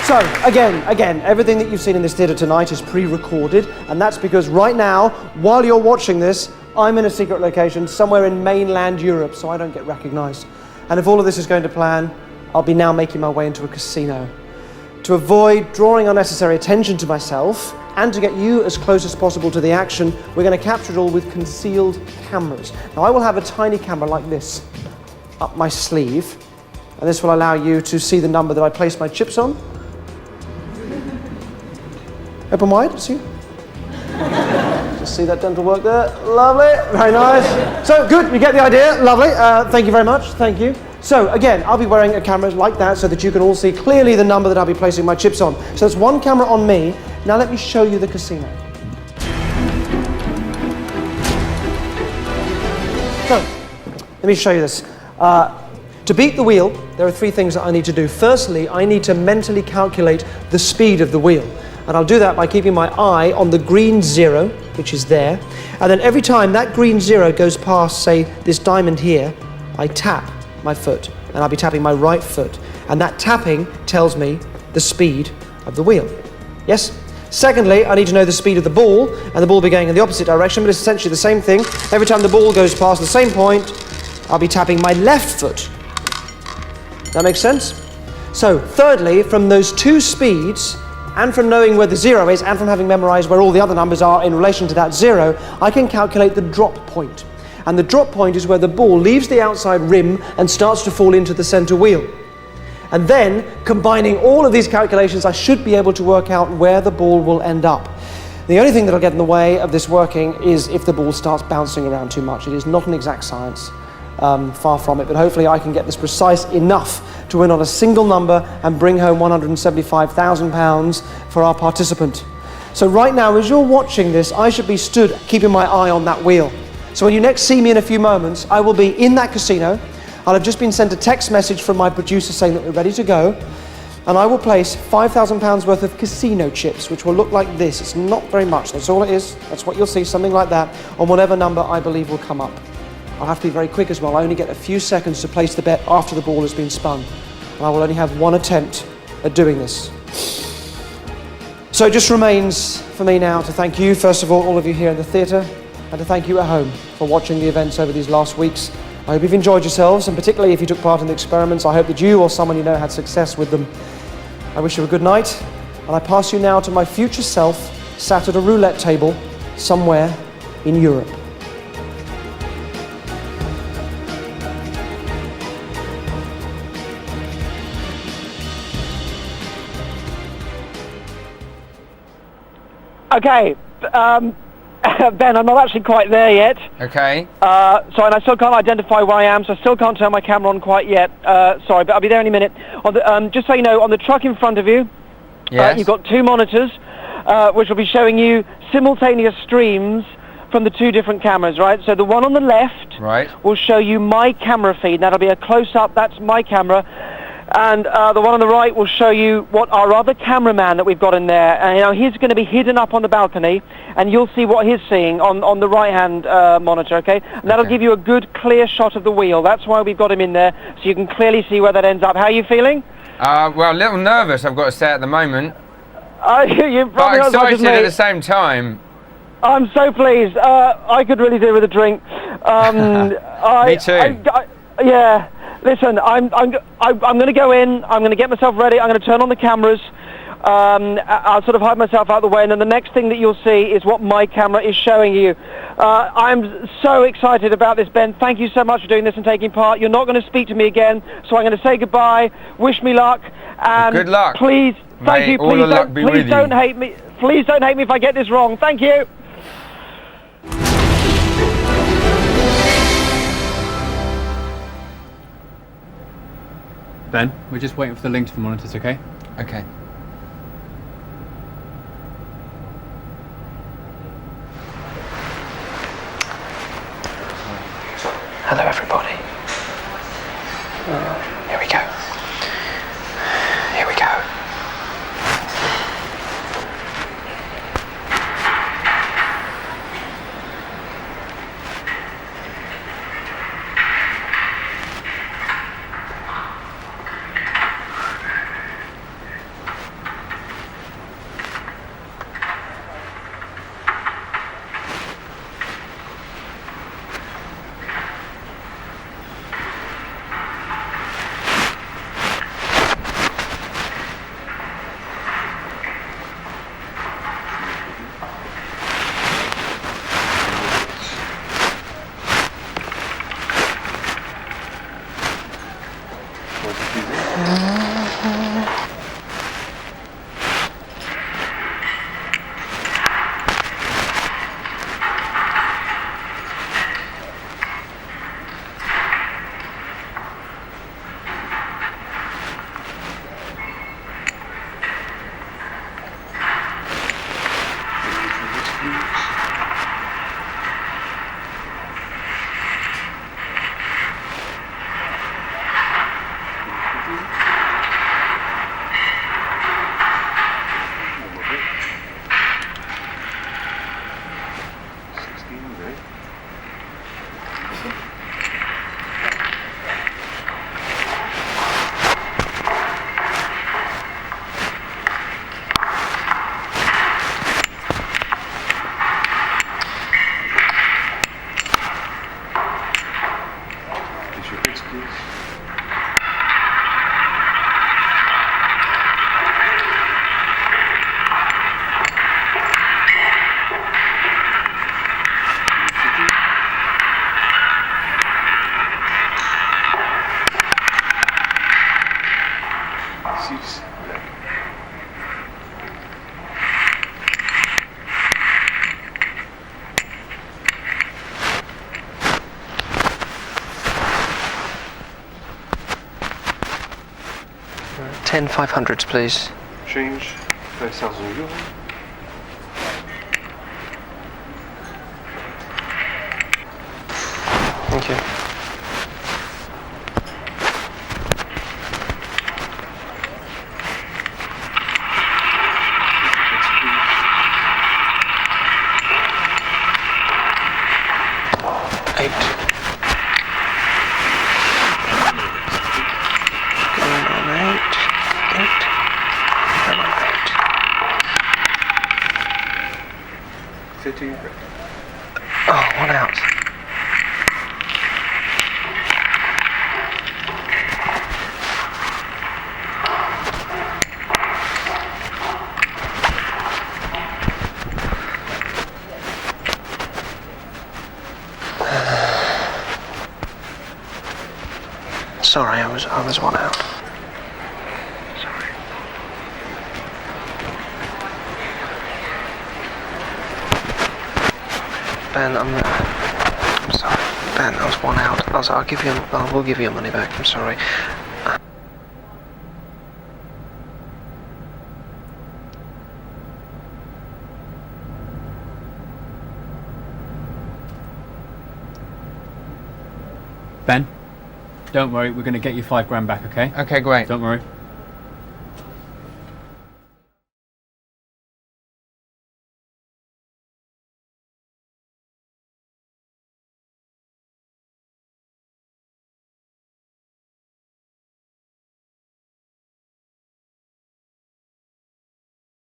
So, again, everything that you've seen in this theatre tonight is pre-recorded, and that's because right now, while you're watching this, I'm in a secret location somewhere in mainland Europe, so I don't get recognised. And if all of this is going to plan, I'll be now making my way into a casino. To avoid drawing unnecessary attention to myself, and to get you as close as possible to the action, we're going to capture it all with concealed cameras. Now, I will have a tiny camera like this up my sleeve, and this will allow you to see the number that I place my chips on. Open wide, see? Just see that dental work there. Lovely, very nice. So, good, you get the idea, lovely. Thank you very much, thank you. So, again, I'll be wearing a camera like that so that you can all see clearly the number that I'll be placing my chips on. So there's one camera on me. Now let me show you the casino. So, let me show you this. To beat the wheel, there are three things that I need to do. Firstly, I need to mentally calculate the speed of the wheel. And I'll do that by keeping my eye on the green 0, which is there. And then every time that green 0 goes past, say, this diamond here, I tap my foot. And I'll be tapping my right foot. And that tapping tells me the speed of the wheel. Yes? Secondly, I need to know the speed of the ball, and the ball will be going in the opposite direction, but it's essentially the same thing. Every time the ball goes past the same point, I'll be tapping my left foot. That makes sense? So, thirdly, from those two speeds, and from knowing where the 0 is, and from having memorized where all the other numbers are in relation to that 0, I can calculate the drop point. And the drop point is where the ball leaves the outside rim and starts to fall into the center wheel. And then, combining all of these calculations, I should be able to work out where the ball will end up. The only thing that'll get in the way of this working is if the ball starts bouncing around too much. It is not an exact science. Far from it, but hopefully I can get this precise enough to win on a single number and bring home £175,000 for our participant. So right now, as you're watching this, I should be stood keeping my eye on that wheel. So when you next see me in a few moments, I will be in that casino. I'll have just been sent a text message from my producer saying that we're ready to go, and I will place £5,000 worth of casino chips, which will look like this. It's not very much, that's all it is. That's what you'll see, something like that, on whatever number I believe will come up. I'll have to be very quick as well. I only get a few seconds to place the bet after the ball has been spun. And I will only have one attempt at doing this. So it just remains for me now to thank you, first of all of you here in the theatre, and to thank you at home for watching the events over these last weeks. I hope you've enjoyed yourselves, and particularly if you took part in the experiments, I hope that you or someone you know had success with them. I wish you a good night, and I pass you now to my future self, sat at a roulette table somewhere in Europe. Okay, Ben, I'm not actually quite there yet. Okay. And I still can't identify where I am, so I still can't turn my camera on quite yet. Sorry, but I'll be there any minute. On the, just so you know, on the truck in front of you, yes. You've got two monitors, which will be showing you simultaneous streams from the two different cameras, right? So the one on the left right. will show you my camera feed. That'll be a close-up, that's my camera. And the one on the right will show you what our other cameraman that we've got in there, and he's going to be hidden up on the balcony, and you'll see what he's seeing on the right-hand monitor, okay? And that'll give you a good, clear shot of the wheel. That's why we've got him in there, so you can clearly see where that ends up. How are you feeling? Well, a little nervous, I've got to say, at the moment. You're but as much as excited me. at the same time. I'm so pleased. I could really do with a drink. Me too. Yeah. Listen, I'm going to go in. I'm going to get myself ready. I'm going to turn on the cameras. I'll sort of hide myself out of the way, and then the next thing that you'll see is what my camera is showing you. I'm so excited about this, Ben. Thank you so much for doing this and taking part. You're not going to speak to me again, so I'm going to say goodbye. Wish me luck. And good luck. Please, thank you. Please don't hate me. Please don't hate me if I get this wrong. Thank you. Ben, we're just waiting for the link to the monitors, okay? Okay. Hello, everybody. Here we go. Here we go. Ten 500s, please. Change 5,000 euros. Thank you. Oh, one out. Sorry, I was one out. Sorry. Ben, I'm sorry. Ben, I was one out. I will give you your money back. I'm sorry. Ben? Don't worry, we're going to get you £5 grand back, okay? Okay, great. Don't worry.